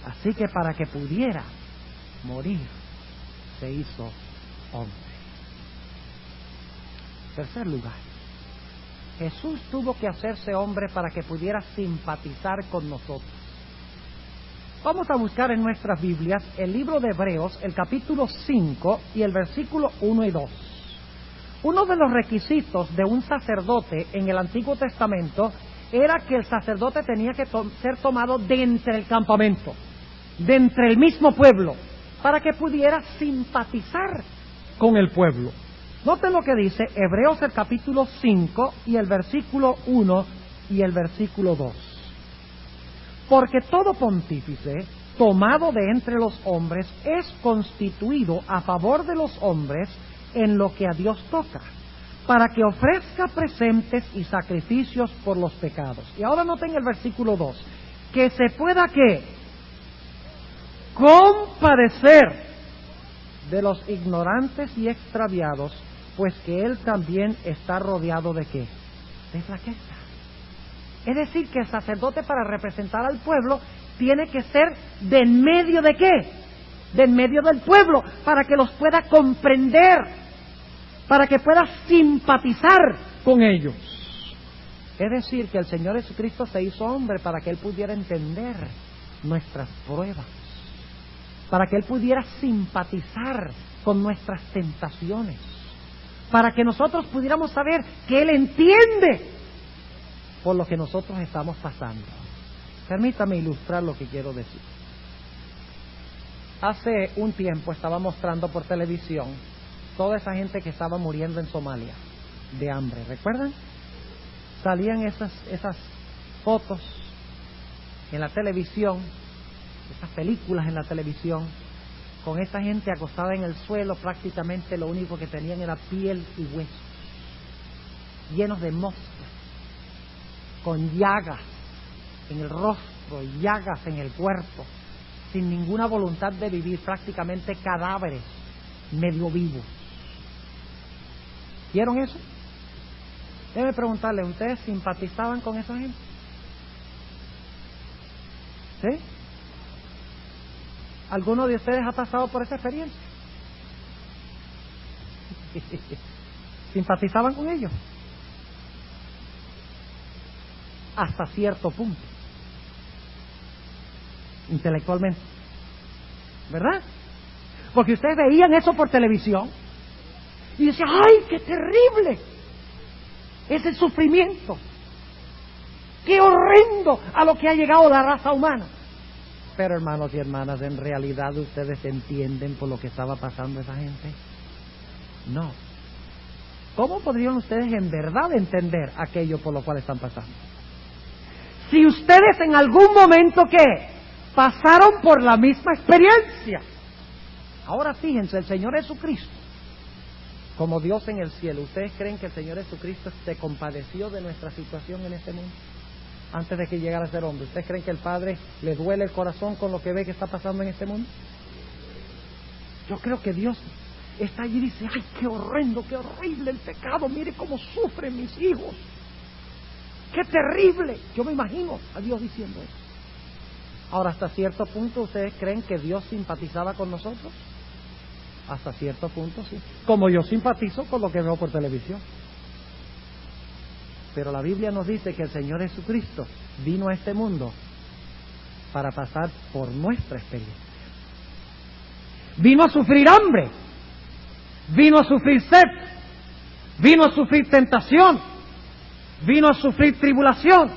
Así que para que pudiera morir, se hizo hombre. Tercer lugar, Jesús tuvo que hacerse hombre para que pudiera simpatizar con nosotros. Vamos a buscar en nuestras Biblias el libro de Hebreos, el capítulo 5 y el versículo 1 y 2. Uno de los requisitos de un sacerdote en el Antiguo Testamento era que el sacerdote tenía que ser tomado de entre el campamento, de entre el mismo pueblo, para que pudiera simpatizar con el pueblo. Noten lo que dice Hebreos el capítulo 5 y el versículo 1 y el versículo 2. Porque todo pontífice tomado de entre los hombres es constituido a favor de los hombres en lo que a Dios toca, para que ofrezca presentes y sacrificios por los pecados. Y ahora noten el versículo 2, que se pueda ¿qué? Compadecer de los ignorantes y extraviados, pues que Él también está rodeado de ¿qué? De flaqueza. Es decir, que el sacerdote, para representar al pueblo, tiene que ser de en medio de ¿qué? De en medio del pueblo, para que los pueda comprender, para que pueda simpatizar con ellos. Es decir, que el Señor Jesucristo se hizo hombre para que Él pudiera entender nuestras pruebas, para que Él pudiera simpatizar con nuestras tentaciones, para que nosotros pudiéramos saber que Él entiende por lo que nosotros estamos pasando. Permítame ilustrar lo que quiero decir. Hace un tiempo estaba mostrando por televisión toda esa gente que estaba muriendo en Somalia de hambre, ¿recuerdan? Salían esas fotos en la televisión, esas películas en la televisión, con esa gente acostada en el suelo, prácticamente lo único que tenían era piel y huesos, llenos de moscas, con llagas en el rostro, llagas en el cuerpo, sin ninguna voluntad de vivir, prácticamente cadáveres medio vivos. ¿Vieron eso? Déjeme preguntarle, ¿ustedes simpatizaban con esa gente? ¿Sí? ¿Alguno de ustedes ha pasado por esa experiencia? ¿Simpatizaban con ellos? Hasta cierto punto, intelectualmente, ¿verdad? Porque ustedes veían eso por televisión y decían, ¡ay, qué terrible! Es el sufrimiento, qué horrendo a lo que ha llegado la raza humana. Pero hermanos y hermanas, ¿en realidad ustedes entienden por lo que estaba pasando esa gente? No. ¿Cómo podrían ustedes en verdad entender aquello por lo cual están pasando? Si ustedes en algún momento, ¿qué? Pasaron por la misma experiencia. Ahora fíjense, el Señor Jesucristo, como Dios en el cielo, ¿ustedes creen que el Señor Jesucristo se compadeció de nuestra situación en este mundo? Antes de que llegara a ser hombre, ¿ustedes creen que el Padre le duele el corazón con lo que ve que está pasando en este mundo? Yo creo que Dios está allí y dice, ¡ay, qué horrendo, qué horrible el pecado! Mire cómo sufren mis hijos. ¡Qué terrible! Yo me imagino a Dios diciendo eso. Ahora, hasta cierto punto, ¿ustedes creen que Dios simpatizaba con nosotros? Hasta cierto punto, sí. Como yo simpatizo con lo que veo por televisión. Pero la Biblia nos dice que el Señor Jesucristo vino a este mundo para pasar por nuestra experiencia. Vino a sufrir hambre, vino a sufrir sed, vino a sufrir tentación, vino a sufrir tribulación,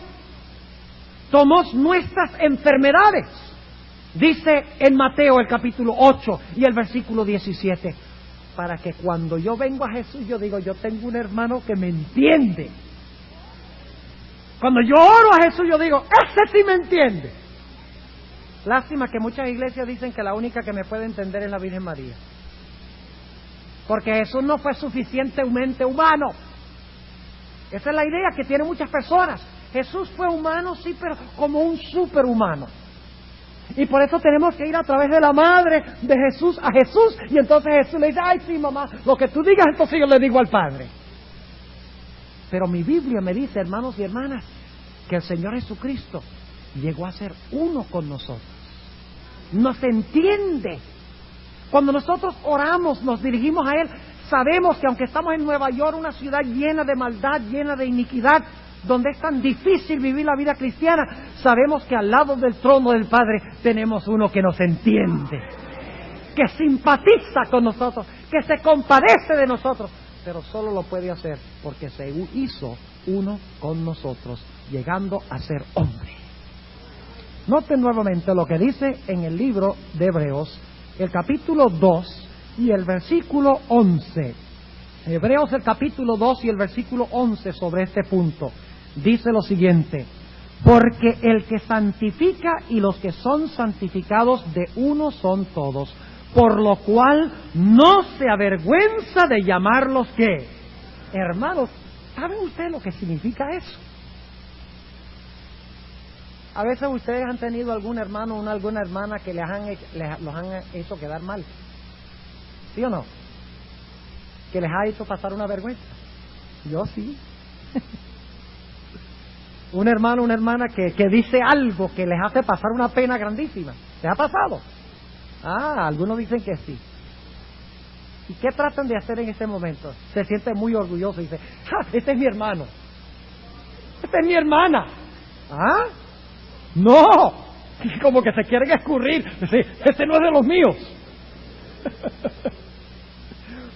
tomó nuestras enfermedades. Dice en Mateo el capítulo 8 y el versículo 17, para que cuando yo vengo a Jesús yo digo, yo tengo un hermano que me entiende. Cuando yo oro a Jesús yo digo, ese sí me entiende. Lástima que muchas iglesias dicen que la única que me puede entender es la Virgen María, porque Jesús no fue suficientemente humano. Esa es la idea que tienen muchas personas. Jesús fue humano, sí, pero como un superhumano. Y por eso tenemos que ir a través de la madre de Jesús a Jesús. Y entonces Jesús le dice, ay, sí, mamá, lo que tú digas, entonces yo le digo al Padre. Pero mi Biblia me dice, hermanos y hermanas, que el Señor Jesucristo llegó a ser uno con nosotros. Nos entiende. Cuando nosotros oramos, nos dirigimos a Él, sabemos que aunque estamos en Nueva York, una ciudad llena de maldad, llena de iniquidad, donde es tan difícil vivir la vida cristiana, sabemos que al lado del trono del Padre tenemos uno que nos entiende, que simpatiza con nosotros, que se compadece de nosotros, pero solo lo puede hacer porque se hizo uno con nosotros, llegando a ser hombre. Noten nuevamente lo que dice en el libro de Hebreos, el capítulo 2 y el versículo 11. Hebreos el capítulo 2 y el versículo 11 sobre este punto. Dice lo siguiente, porque el que santifica y los que son santificados de uno son todos, por lo cual no se avergüenza de llamarlos ¿qué? Hermanos. ¿Saben ustedes lo que significa eso? A veces ustedes han tenido algún hermano o alguna hermana que los han hecho quedar mal, ¿sí o no? Que les ha hecho pasar una vergüenza. Yo sí. Un hermano, una hermana que dice algo que les hace pasar una pena grandísima. ¿Les ha pasado? Algunos dicen que sí. ¿Y qué tratan de hacer en ese momento? Se siente muy orgulloso y dice, este es mi hermano. Esta es mi hermana. No, como que se quieren escurrir. Este no es de los míos.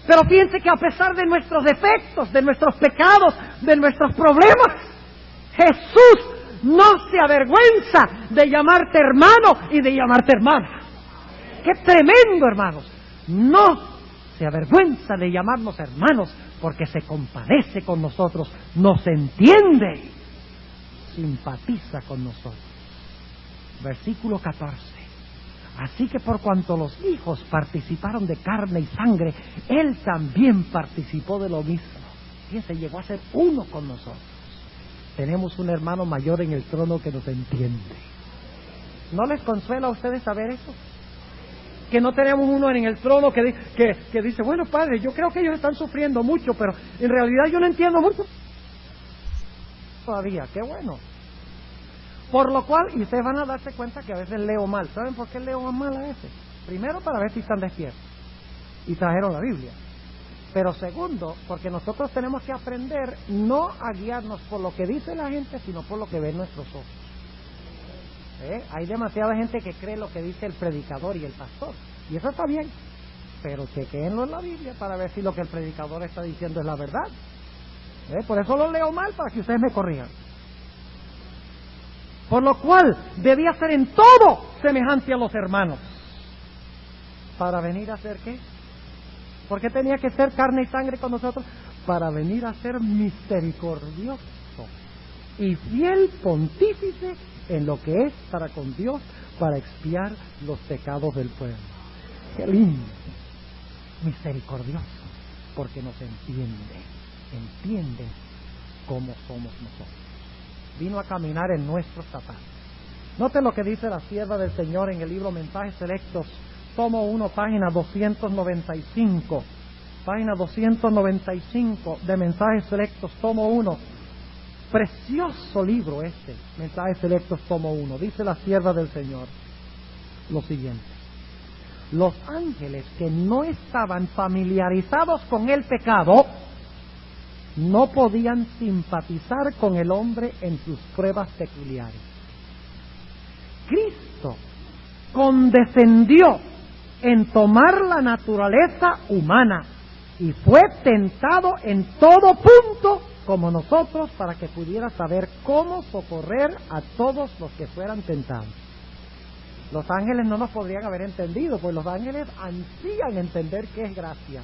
Pero fíjense que a pesar de nuestros defectos, de nuestros pecados, de nuestros problemas, Jesús no se avergüenza de llamarte hermano y de llamarte hermana. ¡Qué tremendo, hermanos! No se avergüenza de llamarnos hermanos porque se compadece con nosotros, nos entiende, simpatiza con nosotros. Versículo 14. Así que por cuanto los hijos participaron de carne y sangre, Él también participó de lo mismo. Fíjense, llegó a ser uno con nosotros. Tenemos un hermano mayor en el trono que nos entiende. ¿No les consuela a ustedes saber eso? Que no tenemos uno en el trono que dice, bueno, Padre, yo creo que ellos están sufriendo mucho, pero en realidad yo no entiendo mucho. Todavía, qué bueno. Por lo cual, y ustedes van a darse cuenta que a veces leo mal. ¿Saben por qué leo mal a veces? Primero, para ver si están despiertos y trajeron la Biblia. Pero segundo, porque nosotros tenemos que aprender no a guiarnos por lo que dice la gente, sino por lo que ven nuestros ojos. Hay demasiada gente que cree lo que dice el predicador y el pastor, y eso está bien, pero chequéenlo en la Biblia para ver si lo que el predicador está diciendo es la verdad. Por eso lo leo mal, para que ustedes me corrijan. Por lo cual debía ser en todo semejante a los hermanos. ¿Para venir a ser qué? ¿Por qué tenía que ser carne y sangre con nosotros? Para venir a ser misericordioso y fiel pontífice en lo que es para con Dios, para expiar los pecados del pueblo. ¡Qué lindo! Misericordioso, porque nos entiende cómo somos nosotros. Vino a caminar en nuestros zapatos. Noten lo que dice la sierva del Señor en el libro Mensajes Selectos, tomo 1, página 295. Página 295 de Mensajes Selectos, tomo 1. Precioso libro este, Mensajes Selectos, tomo 1. Dice la sierva del Señor lo siguiente: los ángeles que no estaban familiarizados con el pecado no podían simpatizar con el hombre en sus pruebas peculiares. Cristo condescendió en tomar la naturaleza humana y fue tentado en todo punto como nosotros, para que pudiera saber cómo socorrer a todos los que fueran tentados. Los ángeles no nos podrían haber entendido, pues los ángeles ansían entender qué es gracia.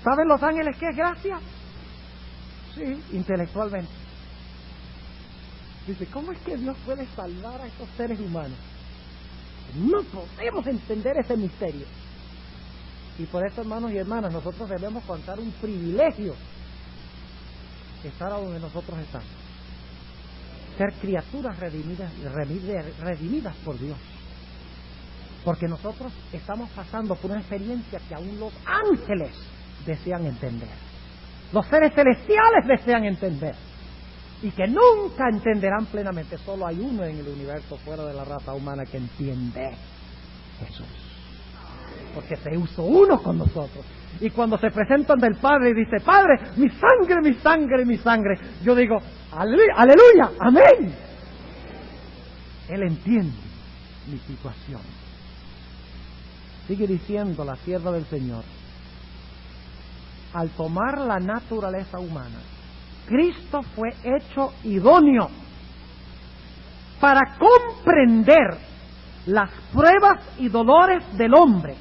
¿Saben los ángeles qué es gracia? Sí, intelectualmente. Dice, ¿cómo es que Dios puede salvar a estos seres humanos? No podemos entender ese misterio. Y por eso, hermanos y hermanas, nosotros debemos contar un privilegio: estar a donde nosotros estamos, ser criaturas redimidas por Dios, porque nosotros estamos pasando por una experiencia que aún los ángeles desean entender, los seres celestiales desean entender, y que nunca entenderán plenamente. Solo hay uno en el universo fuera de la raza humana que entiende: Jesús, porque se hizo uno con nosotros. Y cuando se presentan del Padre y dice, Padre, mi sangre, mi sangre, mi sangre, yo digo, aleluya, amén. Él entiende mi situación. Sigue diciendo la sierva del Señor: al tomar la naturaleza humana, Cristo fue hecho idóneo para comprender las pruebas y dolores del hombre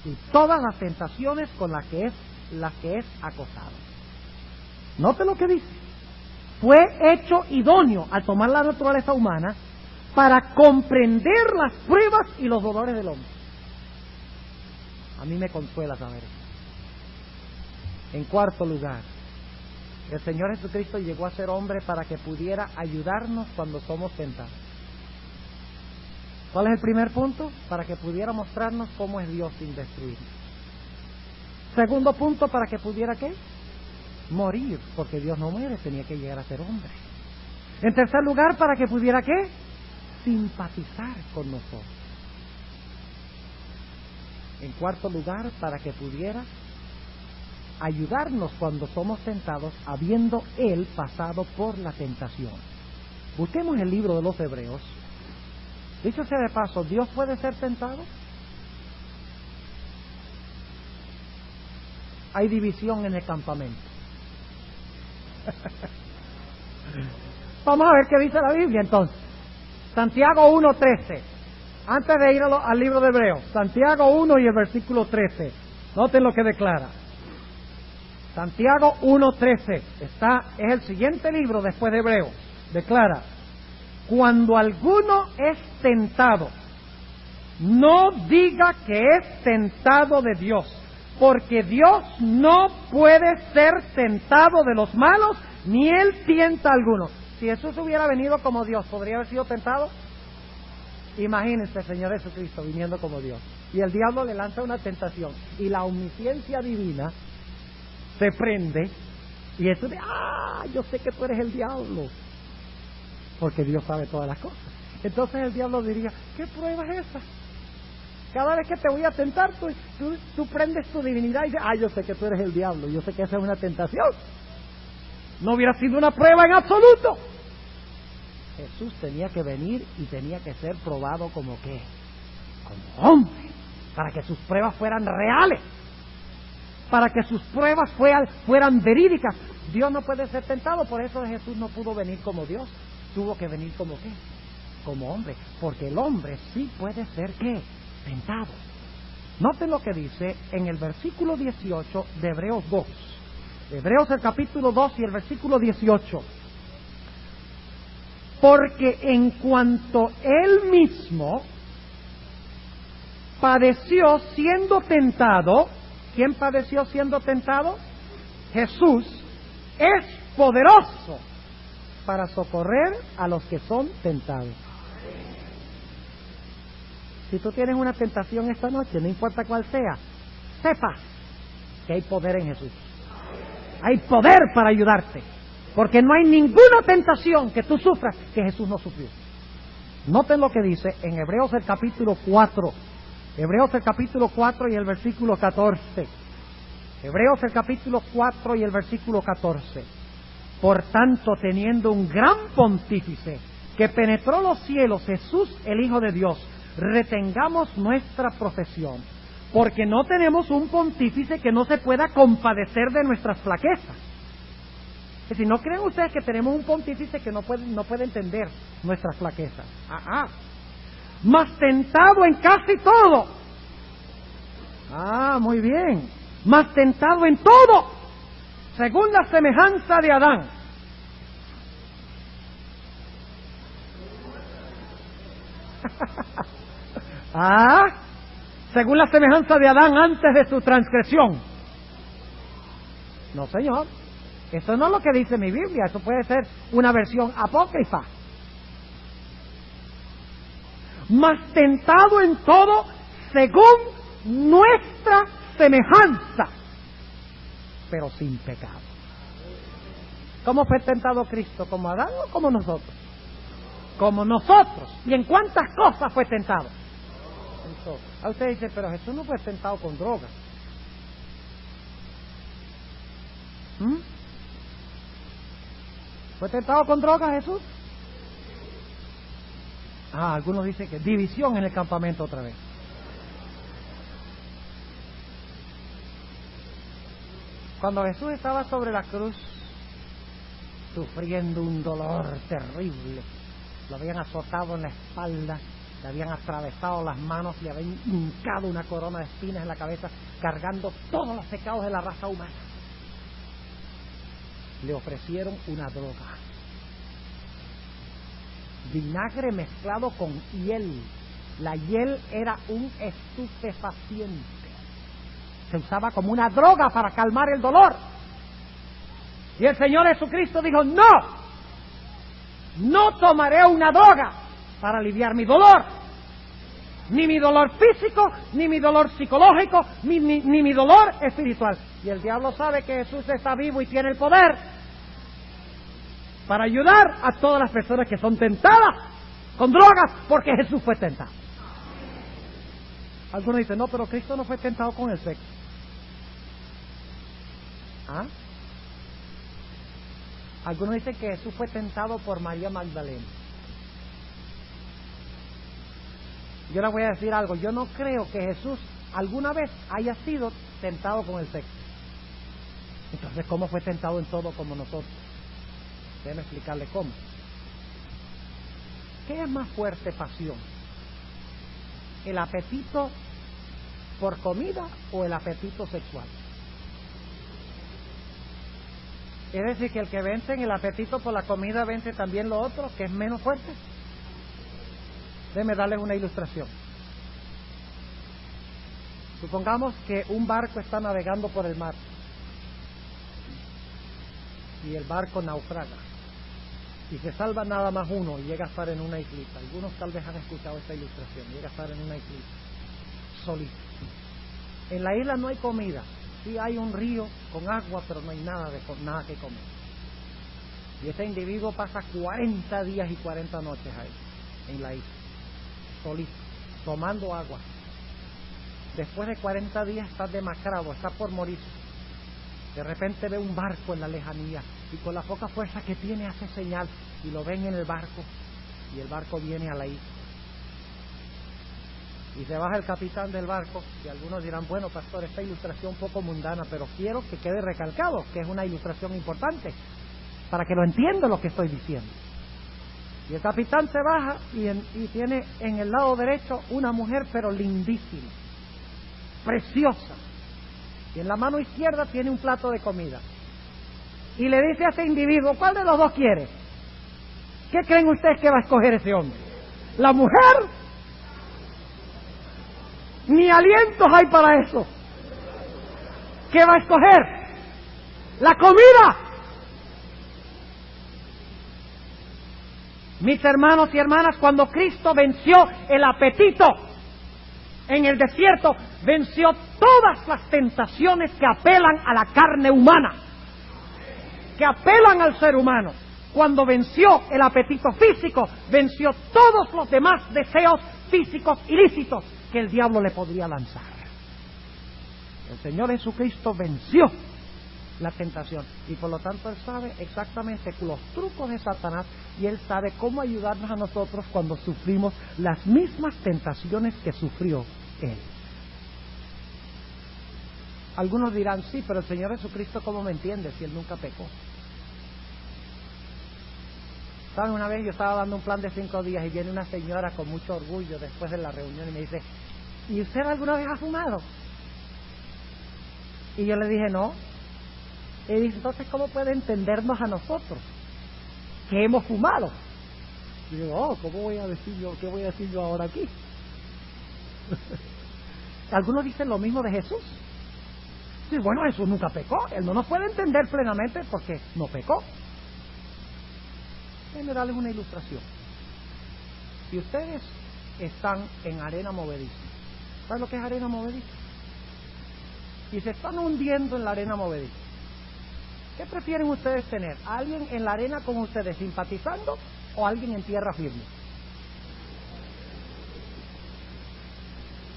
y todas las tentaciones con las que es acosado. Note lo que dice: fue hecho idóneo al tomar la naturaleza humana para comprender las pruebas y los dolores del hombre. A mí me consuela saber eso. En cuarto lugar, el Señor Jesucristo llegó a ser hombre para que pudiera ayudarnos cuando somos tentados. ¿Cuál es el primer punto? Para que pudiera mostrarnos cómo es Dios sin destruir. Segundo punto, para que pudiera ¿qué? Morir, porque Dios no muere, tenía que llegar a ser hombre. En tercer lugar, para que pudiera, ¿qué? Simpatizar con nosotros. En cuarto lugar, para que pudiera ayudarnos cuando somos tentados, habiendo Él pasado por la tentación. Busquemos el libro de los Hebreos. Dicho sea de paso, ¿Dios puede ser tentado? Hay división en el campamento. Vamos a ver qué dice la Biblia entonces. Santiago 1:13. Antes de ir al libro de Hebreos, Santiago 1 y el versículo 13. Noten lo que declara. Santiago 1:13. Es el siguiente libro después de Hebreos. Declara: cuando alguno es tentado, no diga que es tentado de Dios, porque Dios no puede ser tentado de los malos, ni Él tienta a alguno. Si Jesús hubiera venido como Dios, ¿podría haber sido tentado? Imagínense, Señor Jesucristo viniendo como Dios, y el diablo le lanza una tentación, y la omnisciencia divina se prende, y Jesús dice: yo sé que tú eres el diablo, porque Dios sabe todas las cosas. Entonces el diablo diría: ¿qué prueba es esa? Cada vez que te voy a tentar, tú prendes tu divinidad y dices: yo sé que tú eres el diablo, yo sé que esa es una tentación. No hubiera sido una prueba en absoluto. Jesús tenía que venir y tenía que ser probado como ¿qué? Como hombre, para que sus pruebas fueran reales, para que sus pruebas fueran verídicas. Dios no puede ser tentado, por eso Jesús no pudo venir como Dios, tuvo que venir como ¿qué? Como hombre, porque el hombre sí puede ser ¿qué? Tentado. Noten lo que dice en el versículo 18 de Hebreos 2. Hebreos el capítulo 2 y el versículo 18. Porque en cuanto Él mismo padeció siendo tentado, ¿quién padeció siendo tentado? Jesús es poderoso para socorrer a los que son tentados. Si tú tienes una tentación esta noche, no importa cuál sea, sepa que hay poder en Jesús. Hay poder para ayudarte, porque no hay ninguna tentación que tú sufras que Jesús no sufrió. Noten lo que dice en Hebreos el capítulo 4. Hebreos el capítulo 4 y el versículo 14. Hebreos el capítulo 4 y el versículo 14. Por tanto, teniendo un gran pontífice que penetró los cielos, Jesús el Hijo de Dios, retengamos nuestra profesión, porque no tenemos un pontífice que no se pueda compadecer de nuestras flaquezas. Es decir, ¿no creen ustedes que tenemos un pontífice que no puede entender nuestras flaquezas? Mas tentado en casi todo. Muy bien. Mas tentado en todo, según la semejanza de Adán. Según la semejanza de Adán antes de su transgresión. No, señor. Eso no es lo que dice mi Biblia. Eso puede ser una versión apócrifa. Mas tentado en todo, según nuestra semejanza, pero sin pecado. ¿Cómo fue tentado Cristo? ¿Como Adán o como nosotros? Como nosotros. ¿Y en cuántas cosas fue tentado? A usted dice: pero Jesús no fue tentado con drogas. ¿Fue tentado con drogas Jesús? Algunos dicen que división en el campamento otra vez. Cuando Jesús estaba sobre la cruz, sufriendo un dolor terrible, lo habían azotado en la espalda, le habían atravesado las manos, le habían hincado una corona de espinas en la cabeza, cargando todos los pecados de la raza humana. Le ofrecieron una droga, vinagre mezclado con hiel. La hiel era un estupefaciente, se usaba como una droga para calmar el dolor. Y el Señor Jesucristo dijo: no tomaré una droga para aliviar mi dolor, ni mi dolor físico, ni mi dolor psicológico, ni mi dolor espiritual. Y el diablo sabe que Jesús está vivo y tiene el poder. para ayudar a todas las personas que son tentadas con drogas, porque Jesús fue tentado. Algunos dicen, no, pero Cristo no fue tentado con el sexo. ¿Ah? Algunos dicen que Jesús fue tentado por María Magdalena. Yo les voy a decir algo, yo no creo que Jesús alguna vez haya sido tentado con el sexo. Entonces, ¿cómo fue tentado en todo como nosotros? Déjenme explicarle cómo. ¿Qué es más fuerte pasión? ¿El apetito por comida o el apetito sexual? Es decir, que el que vence en el apetito por la comida vence también lo otro, que es menos fuerte. Déjenme darles una ilustración. Supongamos que un barco está navegando por el mar y el barco naufraga y se salva nada más uno y llega a estar en una islita. Algunos tal vez han escuchado esta ilustración. Llega a estar en una islita solito. En la isla no hay comida, sí hay un río con agua, pero no hay nada nada que comer. Y este individuo pasa 40 días y 40 noches ahí en la isla, solito, tomando agua. Después de 40 días está demacrado, está por morir. De repente ve un barco en la lejanía y con la poca fuerza que tiene hace señal y lo ven en el barco y el barco viene a la isla. Y se baja el capitán del barco y algunos dirán, bueno, pastor, esta ilustración un poco mundana, pero quiero que quede recalcado que es una ilustración importante para que lo entienda lo que estoy diciendo. Y el capitán se baja y tiene en el lado derecho una mujer pero lindísima, preciosa, y en la mano izquierda tiene un plato de comida y le dice a este individuo, ¿cuál de los dos quiere? ¿Qué creen ustedes que va a escoger ese hombre? ¿La mujer? Ni alientos hay para eso. ¿Qué va a escoger? ¡La comida! Mis hermanos y hermanas, cuando Cristo venció el apetito en el desierto, venció todas las tentaciones que apelan a la carne humana, que apelan al ser humano. Cuando venció el apetito físico, venció todos los demás deseos físicos ilícitos que el diablo le podría lanzar. El Señor Jesucristo venció la tentación y por lo tanto Él sabe exactamente los trucos de Satanás y Él sabe cómo ayudarnos a nosotros cuando sufrimos las mismas tentaciones que sufrió Él. Algunos dirán, sí, pero el Señor Jesucristo ¿cómo me entiende si Él nunca pecó? ¿Saben? Una vez yo estaba dando un plan de 5 días y viene una señora con mucho orgullo después de la reunión y me dice, ¿y usted alguna vez ha fumado? Y yo le dije, no. Y dice, entonces, ¿cómo puede entendernos a nosotros que hemos fumado? Y digo, ¿cómo voy a decir yo? ¿Qué voy a decir yo ahora aquí? Algunos dicen lo mismo de Jesús. Sí, bueno, Jesús nunca pecó. Él no nos puede entender plenamente porque no pecó. Déjenme darles una ilustración. Si ustedes están en arena movediza, ¿saben lo que es arena movediza? Y se están hundiendo en la arena movediza, ¿qué prefieren ustedes tener? ¿A alguien en la arena con ustedes simpatizando o a alguien en tierra firme?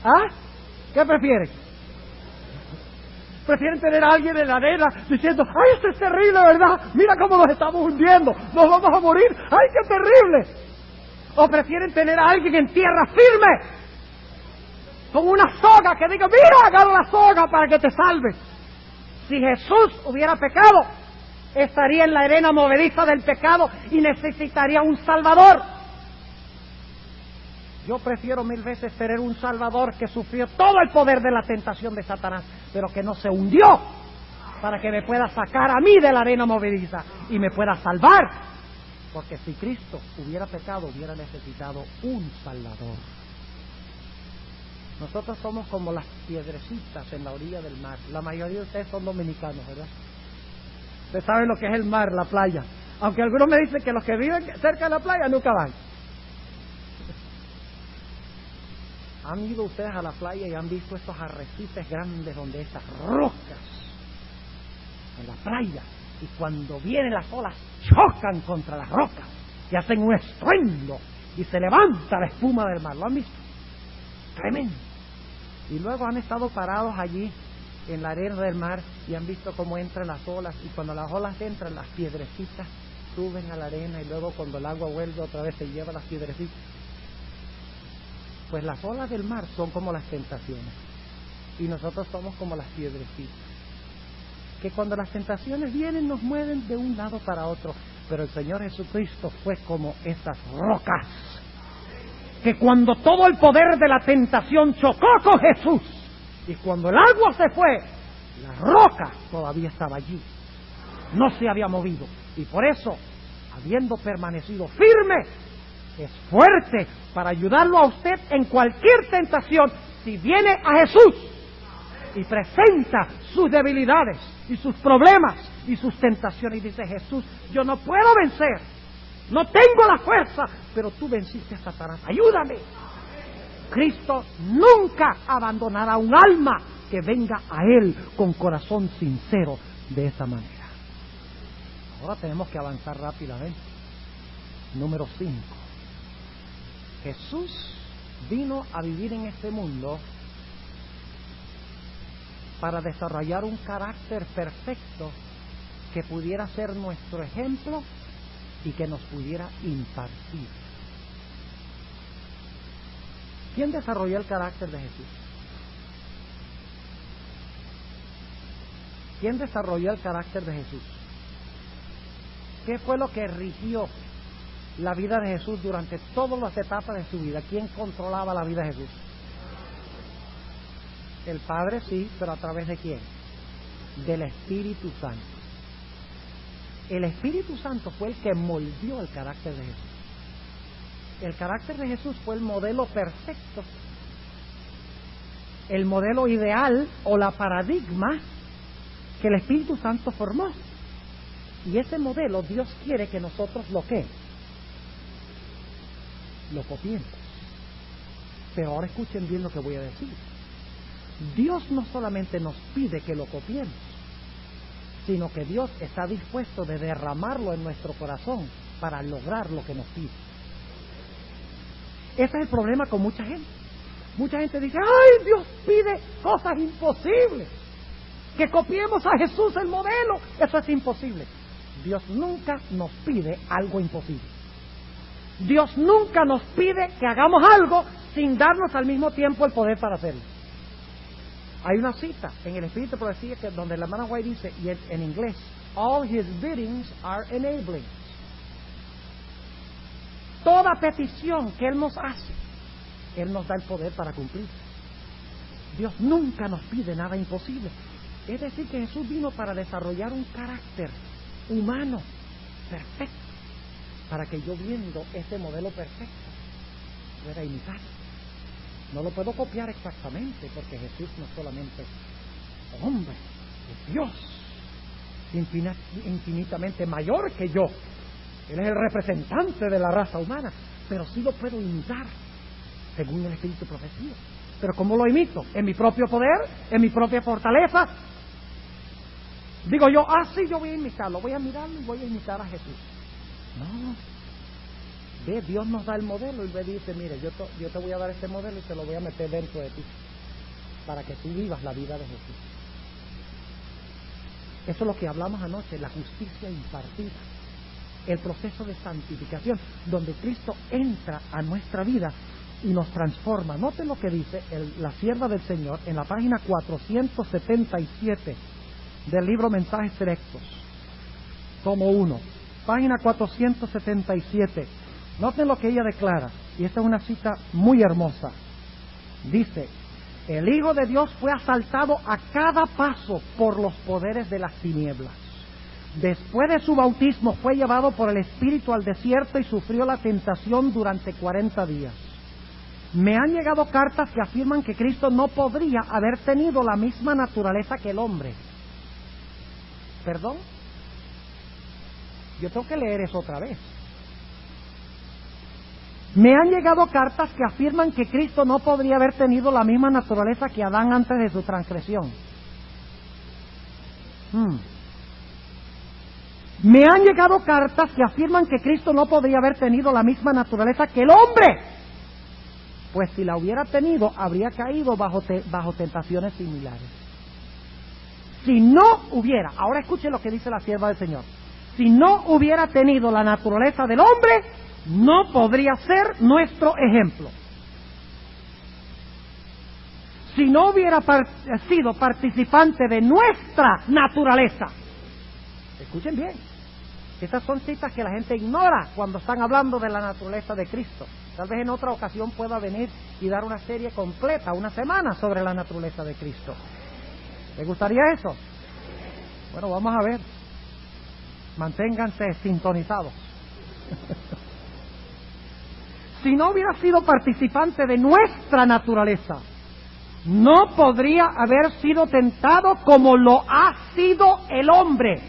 ¿Ah? ¿Qué prefieren? Prefieren tener a alguien en la arena diciendo, ¡ay, esto es terrible, verdad! ¡Mira cómo nos estamos hundiendo! ¡Nos vamos a morir! ¡Ay, qué terrible! ¿O prefieren tener a alguien en tierra firme con una soga que diga, mira, agarra la soga para que te salves? Si Jesús hubiera pecado, estaría en la arena movediza del pecado y necesitaría un Salvador. Yo prefiero 1000 veces tener un Salvador que sufrió todo el poder de la tentación de Satanás, pero que no se hundió, para que me pueda sacar a mí de la arena movediza y me pueda salvar. Porque si Cristo hubiera pecado, hubiera necesitado un Salvador. Nosotros somos como las piedrecitas en la orilla del mar. La mayoría de ustedes son dominicanos, ¿verdad? Ustedes saben lo que es el mar, la playa. Aunque algunos me dicen que los que viven cerca de la playa nunca van. ¿Han ido ustedes a la playa y han visto estos arrecifes grandes donde esas rocas en la playa y cuando vienen las olas chocan contra las rocas y hacen un estruendo y se levanta la espuma del mar. ¿Lo han visto? Tremendo. Y luego han estado parados allí en la arena del mar y han visto cómo entran las olas, y cuando las olas entran, las piedrecitas suben a la arena, y luego cuando el agua vuelve otra vez se lleva las piedrecitas. Pues las olas del mar son como las tentaciones, y nosotros somos como las piedrecitas, que cuando las tentaciones vienen nos mueven de un lado para otro. Pero el Señor Jesucristo fue como esas rocas, que cuando todo el poder de la tentación chocó con Jesús, y cuando el agua se fue, la roca todavía estaba allí, no se había movido, y por eso, habiendo permanecido firme, es fuerte para ayudarlo a usted en cualquier tentación. Si viene a Jesús y presenta sus debilidades y sus problemas y sus tentaciones y dice: Jesús, yo no puedo vencer, no tengo la fuerza, pero tú venciste a Satanás, ayúdame. Cristo nunca abandonará un alma que venga a Él con corazón sincero de esa manera. Ahora tenemos que avanzar rápidamente. Número 5. Jesús vino a vivir en este mundo para desarrollar un carácter perfecto que pudiera ser nuestro ejemplo y que nos pudiera impartir. ¿Quién desarrolló el carácter de Jesús? ¿Quién desarrolló el carácter de Jesús? ¿Qué fue lo que rigió la vida de Jesús durante todas las etapas de su vida? ¿Quién controlaba la vida de Jesús? El Padre, sí, pero ¿a través de quién? Del Espíritu Santo. El Espíritu Santo fue el que moldeó el carácter de Jesús. El carácter de Jesús fue el modelo perfecto, el modelo ideal o la paradigma que el Espíritu Santo formó. Y ese modelo Dios quiere que nosotros lo copiemos. Pero ahora escuchen bien lo que voy a decir. Dios no solamente nos pide que lo copiemos, sino que Dios está dispuesto de derramarlo en nuestro corazón para lograr lo que nos pide. Ese es el problema con mucha gente. Mucha gente dice: ¡ay, Dios pide cosas imposibles! Que copiemos a Jesús el modelo. Eso es imposible. Dios nunca nos pide algo imposible. Dios nunca nos pide que hagamos algo sin darnos al mismo tiempo el poder para hacerlo. Hay una cita en el Espíritu de Profecía que donde la hermana White dice, y en inglés: all his biddings are enabling. Toda petición que Él nos hace, Él nos da el poder para cumplir. Dios nunca nos pide nada imposible. Es decir, que Jesús vino para desarrollar un carácter humano perfecto, para que yo, viendo este modelo perfecto, pueda imitar. No lo puedo copiar exactamente, porque Jesús no solamente es hombre, es Dios, infinitamente mayor que yo. Él es el representante de la raza humana, pero sí lo puedo imitar según el Espíritu de Profecía. ¿Pero cómo lo imito? ¿En mi propio poder? ¿En mi propia fortaleza? Digo yo: sí, yo voy a imitarlo, voy a mirarlo y voy a imitar a Jesús. No. Ve, Dios nos da el modelo y le dice: mire, yo te voy a dar este modelo y te lo voy a meter dentro de ti, para que tú vivas la vida de Jesús. Eso es lo que hablamos anoche, la justicia impartida. El proceso de santificación, donde Cristo entra a nuestra vida y nos transforma. Noten lo que dice la sierva del Señor en la página 477 del libro Mensajes Selectos, tomo 1, página 477. Noten lo que ella declara, y esta es una cita muy hermosa. Dice: el Hijo de Dios fue asaltado a cada paso por los poderes de las tinieblas. Después de su bautismo fue llevado por el Espíritu al desierto y sufrió la tentación durante 40 días. Me han llegado cartas que afirman que Cristo no podría haber tenido la misma naturaleza que el hombre. ¿Perdón? Yo tengo que leer eso otra vez. Me han llegado cartas que afirman que Cristo no podría haber tenido la misma naturaleza que Adán antes de su transgresión. Me han llegado cartas que afirman que Cristo no podría haber tenido la misma naturaleza que el hombre, pues si la hubiera tenido, habría caído bajo tentaciones similares. Si no hubiera, ahora escuche lo que dice la sierva del Señor, si no hubiera tenido la naturaleza del hombre, no podría ser nuestro ejemplo. Si no hubiera sido participante de nuestra naturaleza. Escuchen bien, estas son citas que la gente ignora cuando están hablando de la naturaleza de Cristo. Tal vez en otra ocasión pueda venir y dar una serie completa, una semana, sobre la naturaleza de Cristo. ¿Les gustaría eso? Bueno, vamos a ver. Manténganse sintonizados. Si no hubiera sido participante de nuestra naturaleza, no podría haber sido tentado como lo ha sido el hombre.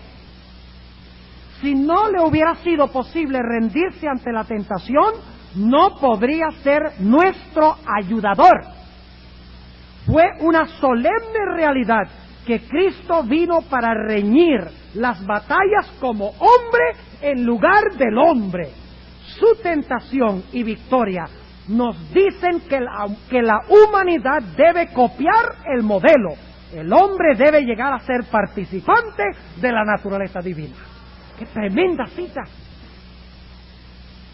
Si no le hubiera sido posible rendirse ante la tentación, no podría ser nuestro ayudador. Fue una solemne realidad que Cristo vino para reñir las batallas como hombre en lugar del hombre. Su tentación y victoria nos dicen que la humanidad debe copiar el modelo. El hombre debe llegar a ser participante de la naturaleza divina. ¡Qué tremenda cita!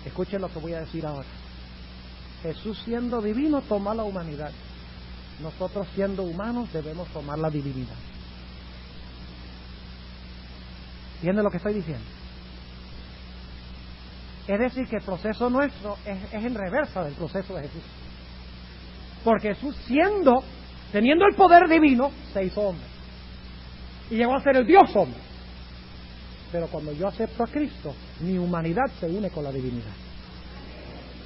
Escuchen lo que voy a decir ahora. Jesús, siendo divino, tomó la humanidad. Nosotros, siendo humanos, debemos tomar la divinidad. ¿Entienden lo que estoy diciendo? Es decir, que el proceso nuestro es en reversa del proceso de Jesús. Porque Jesús, teniendo el poder divino, se hizo hombre. Y llegó a ser el Dios hombre. Pero cuando yo acepto a Cristo, mi humanidad se une con la divinidad.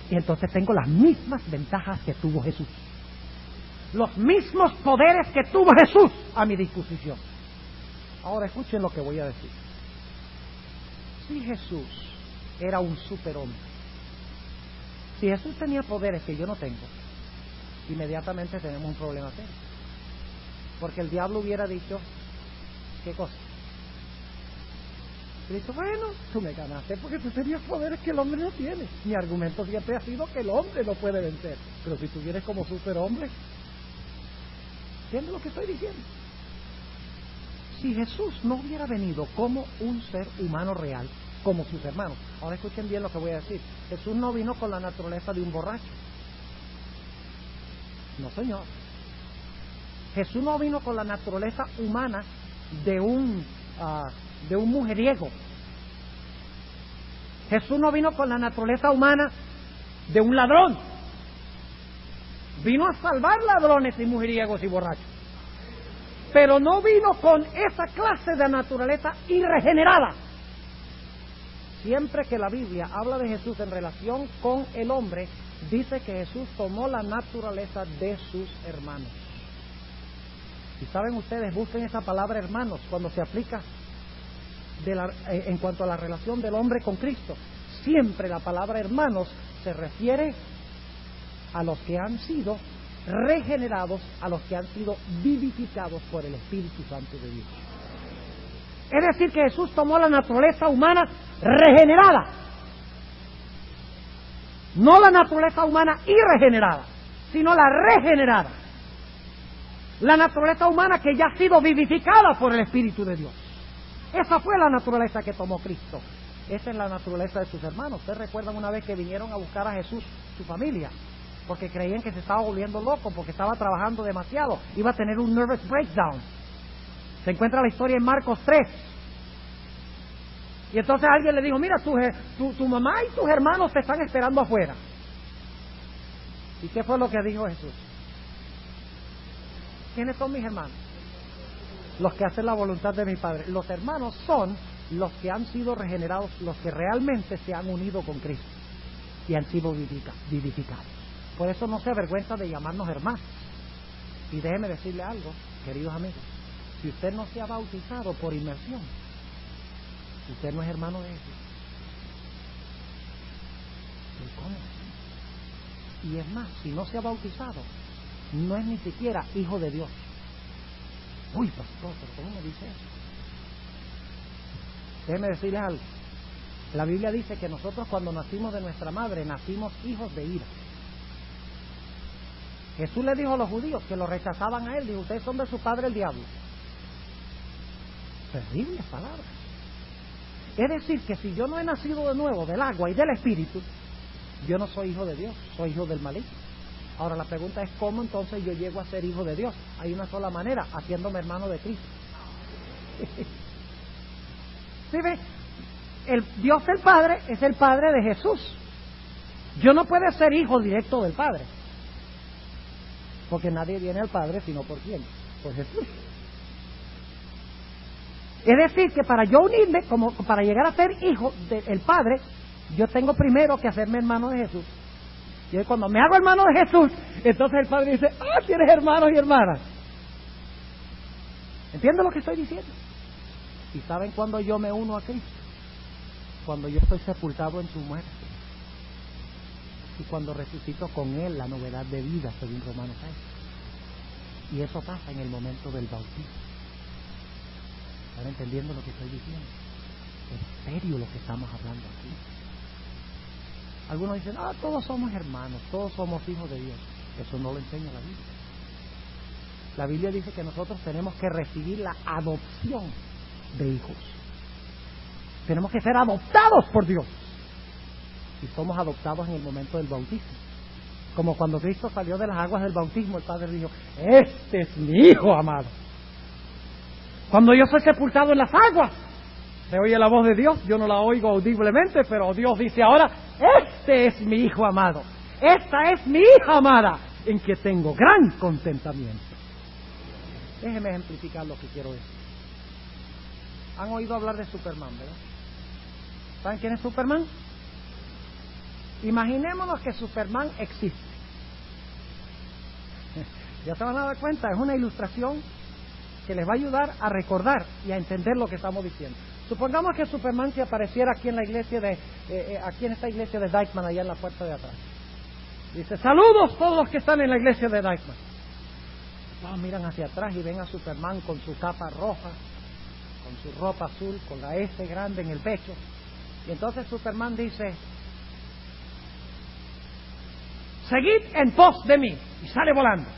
Y entonces tengo las mismas ventajas que tuvo Jesús. Los mismos poderes que tuvo Jesús a mi disposición. Ahora escuchen lo que voy a decir. Si Jesús era un superhombre, si Jesús tenía poderes que yo no tengo, inmediatamente tenemos un problema serio. Porque el diablo hubiera dicho, ¿qué cosa? Cristo, bueno, tú me ganaste porque tú tenías poderes que el hombre no tiene. Mi argumento siempre ha sido que el hombre no puede vencer. Pero si tú vienes como superhombre, ¿entiendes lo que estoy diciendo? Si Jesús no hubiera venido como un ser humano real, como sus hermanos. Ahora escuchen bien lo que voy a decir. Jesús no vino con la naturaleza de un borracho. No, señor. Jesús no vino con la naturaleza humana de un mujeriego. Jesús no vino con la naturaleza humana de un ladrón. Vino a salvar ladrones y mujeriegos y borrachos. Pero no vino con esa clase de naturaleza irregenerada. Siempre que la Biblia habla de Jesús en relación con el hombre, dice que Jesús tomó la naturaleza de sus hermanos. Y saben ustedes, busquen esa palabra hermanos cuando se aplica en cuanto a la relación del hombre con Cristo. Siempre la palabra hermanos se refiere a los que han sido regenerados, a los que han sido vivificados por el Espíritu Santo de Dios. Es decir, que Jesús tomó la naturaleza humana regenerada, no la naturaleza humana irregenerada, sino la regenerada, la naturaleza humana que ya ha sido vivificada por el Espíritu de Dios. Esa fue la naturaleza que tomó Cristo. Esa es la naturaleza de sus hermanos. ¿Ustedes recuerdan una vez que vinieron a buscar a Jesús, su familia? Porque creían que se estaba volviendo loco, porque estaba trabajando demasiado, iba a tener un nervous breakdown. Se encuentra la historia en Marcos 3. Y entonces alguien le dijo, mira, tu mamá y tus hermanos te están esperando afuera. ¿Y qué fue lo que dijo Jesús? ¿Quiénes son mis hermanos? Los que hacen la voluntad de mi Padre. Los hermanos son los que han sido regenerados, los que realmente se han unido con Cristo y han sido vivificados. Por eso no se avergüenza de llamarnos hermanos. Y déjeme decirle algo, queridos amigos. Si usted no se ha bautizado por inmersión, usted no es hermano de Jesús. ¿Cómo? Y es más, si no se ha bautizado, no es ni siquiera hijo de Dios. Uy, pastor, ¿pero cómo me dice eso? Déjeme decirles algo. La Biblia dice que nosotros cuando nacimos de nuestra madre, nacimos hijos de ira. Jesús le dijo a los judíos que lo rechazaban a él, dijo, ustedes son de su padre el diablo. Terribles palabras. Es decir, que si yo no he nacido de nuevo del agua y del espíritu, yo no soy hijo de Dios, soy hijo del maligno. Ahora la pregunta es, ¿cómo entonces yo llego a ser hijo de Dios? Hay una sola manera, haciéndome hermano de Cristo. ¿Sí ve? El Dios el Padre es el Padre de Jesús. Yo no puedo ser hijo directo del Padre, porque nadie viene al Padre sino por quién, por Jesús. Es decir, que para yo unirme, como para llegar a ser hijo del Padre, yo tengo primero que hacerme hermano de Jesús. Y cuando me hago hermano de Jesús, entonces el Padre dice, tienes hermanos y hermanas. ¿Entienden lo que estoy diciendo? ¿Y saben cuándo yo me uno a Cristo? Cuando yo estoy sepultado en su muerte. Y cuando resucito con Él, la novedad de vida, según Romanos 6. Y eso pasa en el momento del bautismo. ¿Están entendiendo lo que estoy diciendo? Es serio lo que estamos hablando aquí. Algunos dicen, todos somos hermanos, todos somos hijos de Dios. Eso no lo enseña la Biblia. La Biblia dice que nosotros tenemos que recibir la adopción de hijos. Tenemos que ser adoptados por Dios. Y somos adoptados en el momento del bautismo. Como cuando Cristo salió de las aguas del bautismo, el Padre dijo, este es mi Hijo amado. Cuando yo soy sepultado en las aguas, se oye la voz de Dios, yo no la oigo audiblemente, pero Dios dice ahora, este es mi Hijo amado, esta es mi hija amada, en que tengo gran contentamiento. Déjeme ejemplificar lo que quiero decir. ¿Han oído hablar de Superman, verdad? ¿Saben quién es Superman? Imaginémonos que Superman existe. Ya se van a dar cuenta, es una ilustración que les va a ayudar a recordar y a entender lo que estamos diciendo. Supongamos que Superman se apareciera aquí en la iglesia aquí en esta iglesia de Dykeman, allá en la puerta de atrás. Dice, saludos todos los que están en la iglesia de Dykeman. Todos miran hacia atrás y ven a Superman con su capa roja, con su ropa azul, con la S grande en el pecho. Y entonces Superman dice, seguid en pos de mí, y sale volando.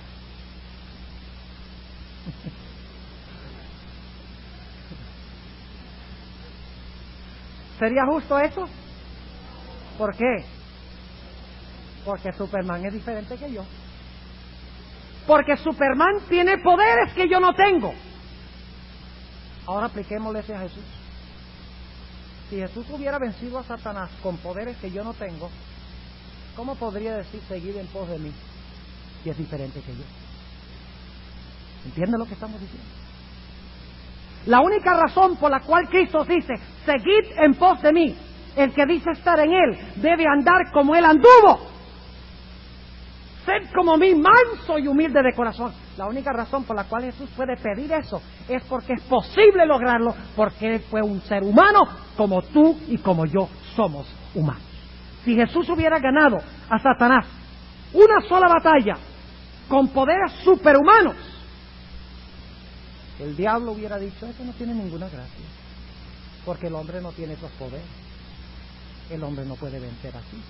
¿Sería justo eso? ¿Por qué? Porque Superman es diferente que yo. Porque Superman tiene poderes que yo no tengo. Ahora apliquémosle ese a Jesús. Si Jesús hubiera vencido a Satanás con poderes que yo no tengo, ¿cómo podría decir seguid en pos de mí si es diferente que yo? ¿Entienden lo que estamos diciendo? La única razón por la cual Cristo dice, seguid en pos de mí, el que dice estar en Él, debe andar como Él anduvo. Sed como mí, manso y humilde de corazón. La única razón por la cual Jesús puede pedir eso es porque es posible lograrlo, porque Él fue un ser humano como tú y como yo somos humanos. Si Jesús hubiera ganado a Satanás una sola batalla con poderes superhumanos, el diablo hubiera dicho, eso no tiene ninguna gracia, porque el hombre no tiene esos poderes. El hombre no puede vencer así.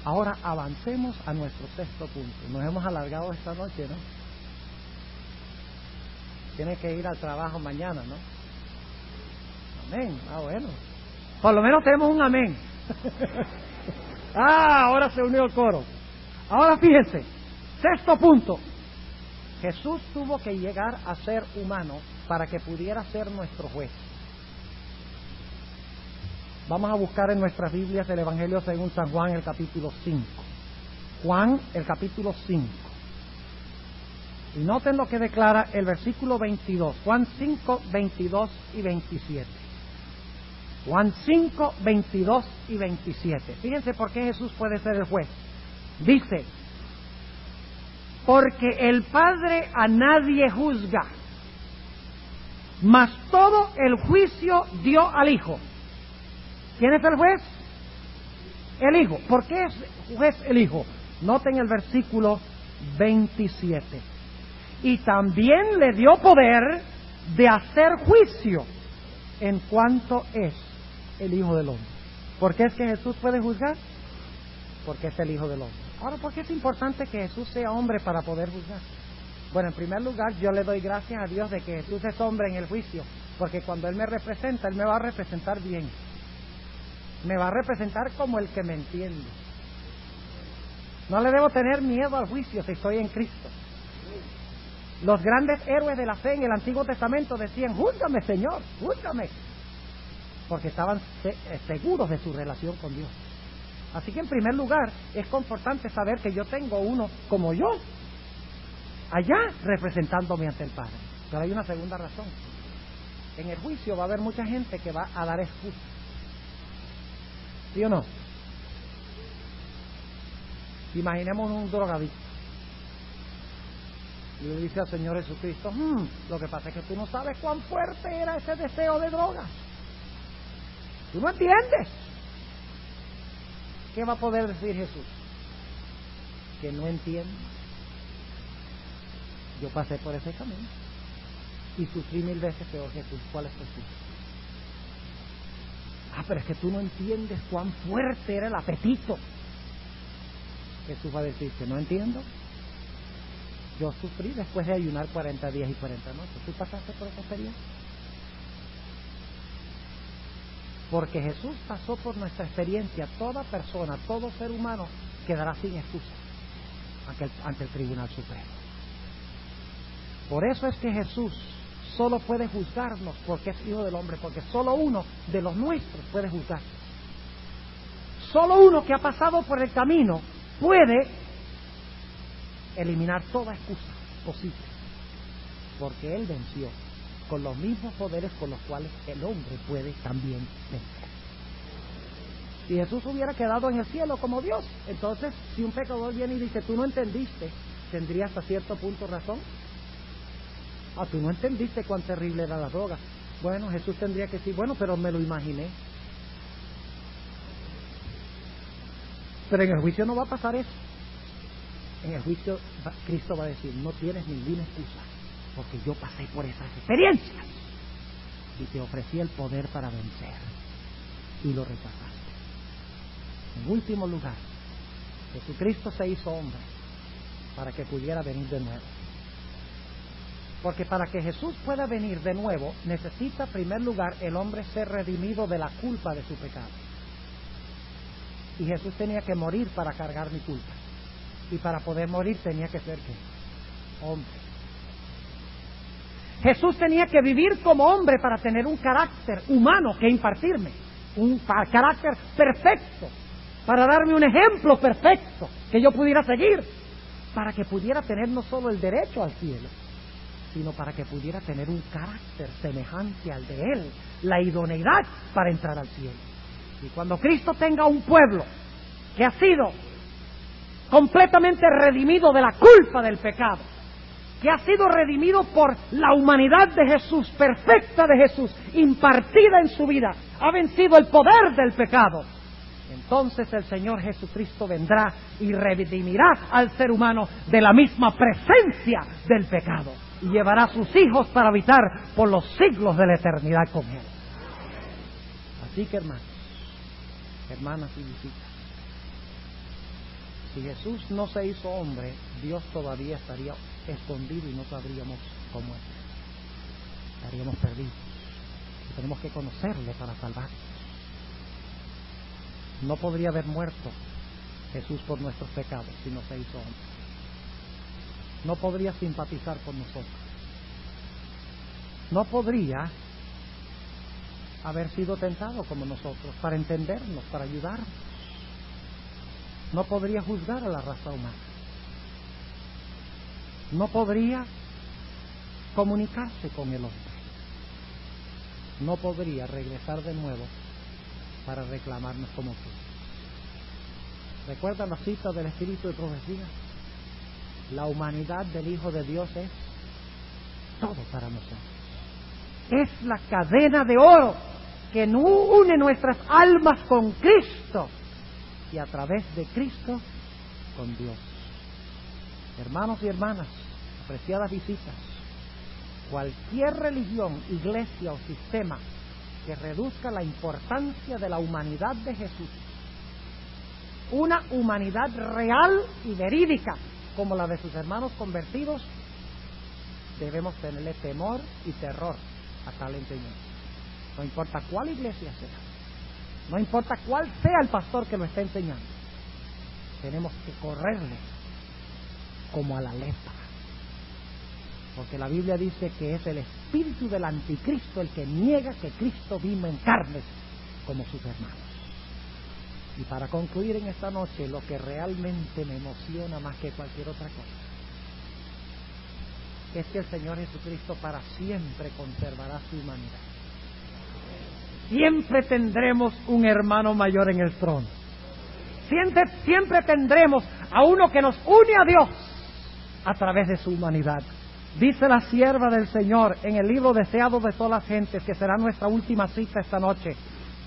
Ahora avancemos a nuestro sexto punto. Nos hemos alargado esta noche, ¿no? Tiene que ir al trabajo mañana, ¿no? Amén. Bueno. Por lo menos tenemos un amén. Ahora se unió el coro. Ahora fíjense, sexto punto. Jesús tuvo que llegar a ser humano para que pudiera ser nuestro juez. Vamos a buscar en nuestras Biblias el Evangelio según San Juan, el capítulo 5. Juan, el capítulo 5. Y noten lo que declara el versículo 22. Juan 5, 22 y 27. Juan 5, 22 y 27. Fíjense por qué Jesús puede ser el juez. Dice, porque el Padre a nadie juzga, mas todo el juicio dio al Hijo. ¿Quién es el juez? El Hijo. ¿Por qué es juez el Hijo? Noten el versículo 27. Y también le dio poder de hacer juicio en cuanto es el Hijo del Hombre. ¿Por qué es que Jesús puede juzgar? Porque es el Hijo del Hombre. Ahora, ¿por qué es importante que Jesús sea hombre para poder juzgar? Bueno, en primer lugar, yo le doy gracias a Dios de que Jesús es hombre en el juicio, porque cuando Él me representa, Él me va a representar bien. Me va a representar como el que me entiende. No le debo tener miedo al juicio si estoy en Cristo. Los grandes héroes de la fe en el Antiguo Testamento decían: júzgame, Señor, júzgame, porque estaban seguros de su relación con Dios. Así que en primer lugar es confortante saber que yo tengo uno como yo allá representándome ante el Padre. Pero hay una segunda razón. En el juicio va a haber mucha gente que va a dar excusas. ¿Sí o no? Imaginemos un drogadicto y le dice al Señor Jesucristo: lo que pasa es que tú no sabes cuán fuerte era ese deseo de droga. Tú no entiendes. ¿Qué va a poder decir Jesús? Que no entiende. Yo pasé por ese camino y sufrí 1000 veces peor que tú. ¿Cuál es tu excusa? Pero es que tú no entiendes cuán fuerte era el apetito. Jesús va a decir que no entiendo. Yo sufrí después de ayunar 40 días y 40 noches. ¿Tú pasaste por esa experiencia? Porque Jesús pasó por nuestra experiencia. Toda persona, todo ser humano quedará sin excusa ante el Tribunal Supremo. Por eso es que Jesús solo puede juzgarnos, porque es Hijo del Hombre, porque solo uno de los nuestros puede juzgar. Solo uno que ha pasado por el camino puede eliminar toda excusa posible, porque Él venció con los mismos poderes con los cuales el hombre puede también vencer. Si Jesús hubiera quedado en el cielo como Dios, entonces si un pecador viene y dice: tú no entendiste, ¿tendría hasta cierto punto razón? Tú no entendiste cuán terrible era la droga. Bueno, Jesús tendría que decir: bueno, pero me lo imaginé. Pero en el juicio no va a pasar eso. En el juicio Cristo va a decir: no tienes ninguna excusa, porque yo pasé por esas experiencias y te ofrecí el poder para vencer y lo rechazaste. En último lugar, Jesucristo se hizo hombre para que pudiera venir de nuevo. Porque para que Jesús pueda venir de nuevo, necesita en primer lugar el hombre ser redimido de la culpa de su pecado. Y Jesús tenía que morir para cargar mi culpa. Y para poder morir tenía que ser ¿qué? Hombre. Jesús tenía que vivir como hombre para tener un carácter humano que impartirme. Un carácter perfecto. Para darme un ejemplo perfecto que yo pudiera seguir. Para que pudiera tener no solo el derecho al cielo, sino para que pudiera tener un carácter semejante al de Él, la idoneidad para entrar al cielo. Y cuando Cristo tenga un pueblo que ha sido completamente redimido de la culpa del pecado, que ha sido redimido por la humanidad de Jesús, perfecta de Jesús, impartida en su vida, ha vencido el poder del pecado, entonces el Señor Jesucristo vendrá y redimirá al ser humano de la misma presencia del pecado y llevará a sus hijos para habitar por los siglos de la eternidad con Él. Así que hermanos, hermanas y visitas, si Jesús no se hizo hombre, Dios todavía estaría escondido y no sabríamos cómo es. Estaríamos perdidos. Y tenemos que conocerle para salvarnos. No podría haber muerto Jesús por nuestros pecados si no se hizo hombre. No podría simpatizar con nosotros. No podría haber sido tentado como nosotros para entendernos, para ayudarnos. No podría juzgar a la raza humana. No podría comunicarse con el hombre. No podría regresar de nuevo para reclamarnos como tú. ¿Recuerdan la cita del Espíritu de Profecía? La humanidad del Hijo de Dios es todo para nosotros. Es la cadena de oro que une nuestras almas con Cristo y a través de Cristo con Dios. Hermanos y hermanas, apreciadas visitas, cualquier religión, iglesia o sistema que reduzca la importancia de la humanidad de Jesús. Una humanidad real y verídica, como la de sus hermanos convertidos, debemos tenerle temor y terror a tal enseñanza. No importa cuál iglesia sea, no importa cuál sea el pastor que lo esté enseñando, tenemos que correrle como a la lepra. Porque la Biblia dice que es el espíritu del anticristo el que niega que Cristo vino en carne como sus hermanos. Y para concluir en esta noche, lo que realmente me emociona más que cualquier otra cosa es que el Señor Jesucristo para siempre conservará su humanidad. Siempre tendremos un hermano mayor en el trono. Siempre tendremos a uno que nos une a Dios a través de su humanidad. Dice la sierva del Señor en el libro Deseado de todas las gentes, que será nuestra última cita esta noche.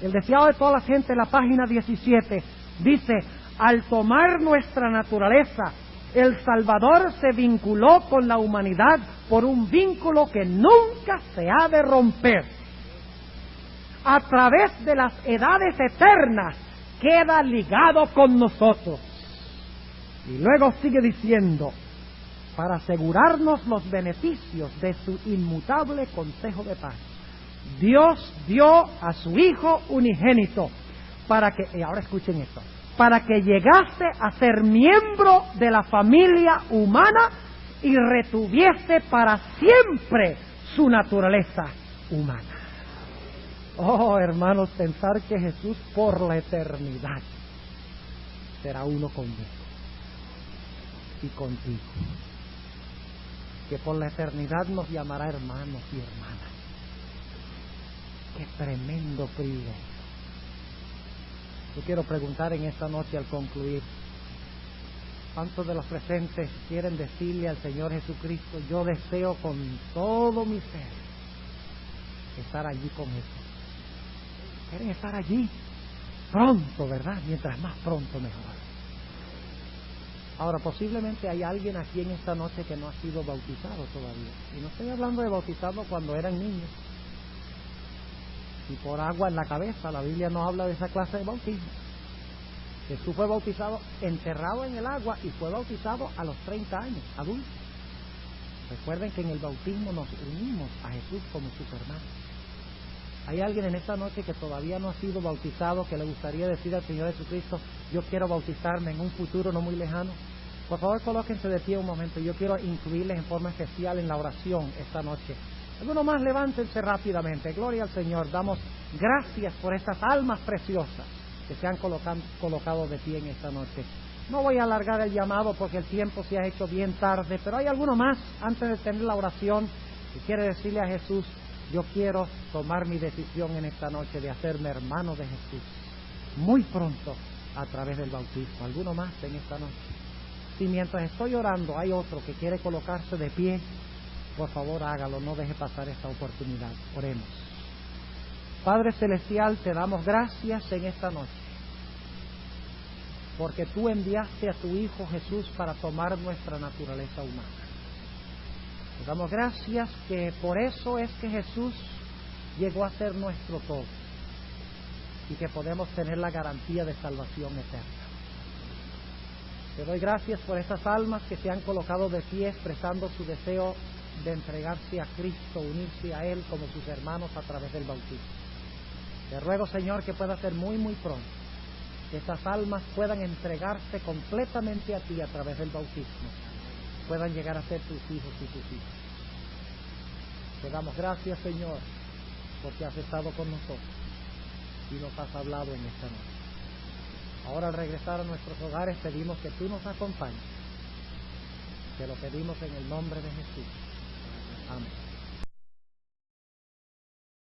El Deseado de todas las gentes, la página 17, dice: al tomar nuestra naturaleza, el Salvador se vinculó con la humanidad por un vínculo que nunca se ha de romper. A través de las edades eternas queda ligado con nosotros. Y luego sigue diciendo: para asegurarnos los beneficios de su inmutable consejo de paz, Dios dio a su Hijo unigénito para que, y ahora escuchen esto, para que llegase a ser miembro de la familia humana y retuviese para siempre su naturaleza humana. Oh, hermanos, pensar que Jesús por la eternidad será uno conmigo y contigo, que por la eternidad nos llamará hermanos y hermanas. ¡Qué tremendo privilegio! Yo quiero preguntar en esta noche al concluir: ¿cuántos de los presentes quieren decirle al Señor Jesucristo: yo deseo con todo mi ser estar allí con Jesús? ¿Quieren estar allí? Pronto, ¿verdad? Mientras más pronto mejor. Ahora, posiblemente hay alguien aquí en esta noche que no ha sido bautizado todavía. Y no estoy hablando de bautizarlo cuando eran niños y por agua en la cabeza. La Biblia no habla de esa clase de bautismo. Jesús fue bautizado, enterrado en el agua, y fue bautizado a los 30 años, adulto. Recuerden que en el bautismo nos unimos a Jesús como sus hermanos. ¿Hay alguien en esta noche que todavía no ha sido bautizado, que le gustaría decir al Señor Jesucristo: yo quiero bautizarme en un futuro no muy lejano? Por favor, colóquense de pie un momento. Yo quiero incluirles en forma especial en la oración esta noche. Algunos más, levántense rápidamente. Gloria al Señor. Damos gracias por estas almas preciosas que se han colocado de pie en esta noche. No voy a alargar el llamado porque el tiempo se ha hecho bien tarde, pero hay alguno más, antes de tener la oración, que quiere decirle a Jesús: yo quiero tomar mi decisión en esta noche de hacerme hermano de Jesús muy pronto a través del bautismo. ¿Alguno más en esta noche? Si mientras estoy orando hay otro que quiere colocarse de pie, por favor hágalo, no deje pasar esta oportunidad. Oremos. Padre Celestial, te damos gracias en esta noche, porque tú enviaste a tu Hijo Jesús para tomar nuestra naturaleza humana. Te damos gracias que por eso es que Jesús llegó a ser nuestro todo y que podemos tener la garantía de salvación eterna. Te doy gracias por estas almas que se han colocado de pie expresando su deseo de entregarse a Cristo, unirse a Él como sus hermanos a través del bautismo. Te ruego, Señor, que pueda ser muy pronto, que estas almas puedan entregarse completamente a Ti a través del bautismo, puedan llegar a ser tus hijos y tus hijas. Te damos gracias, Señor, porque has estado con nosotros y nos has hablado en esta noche. Ahora, al regresar a nuestros hogares, pedimos que tú nos acompañes. Te lo pedimos en el nombre de Jesús.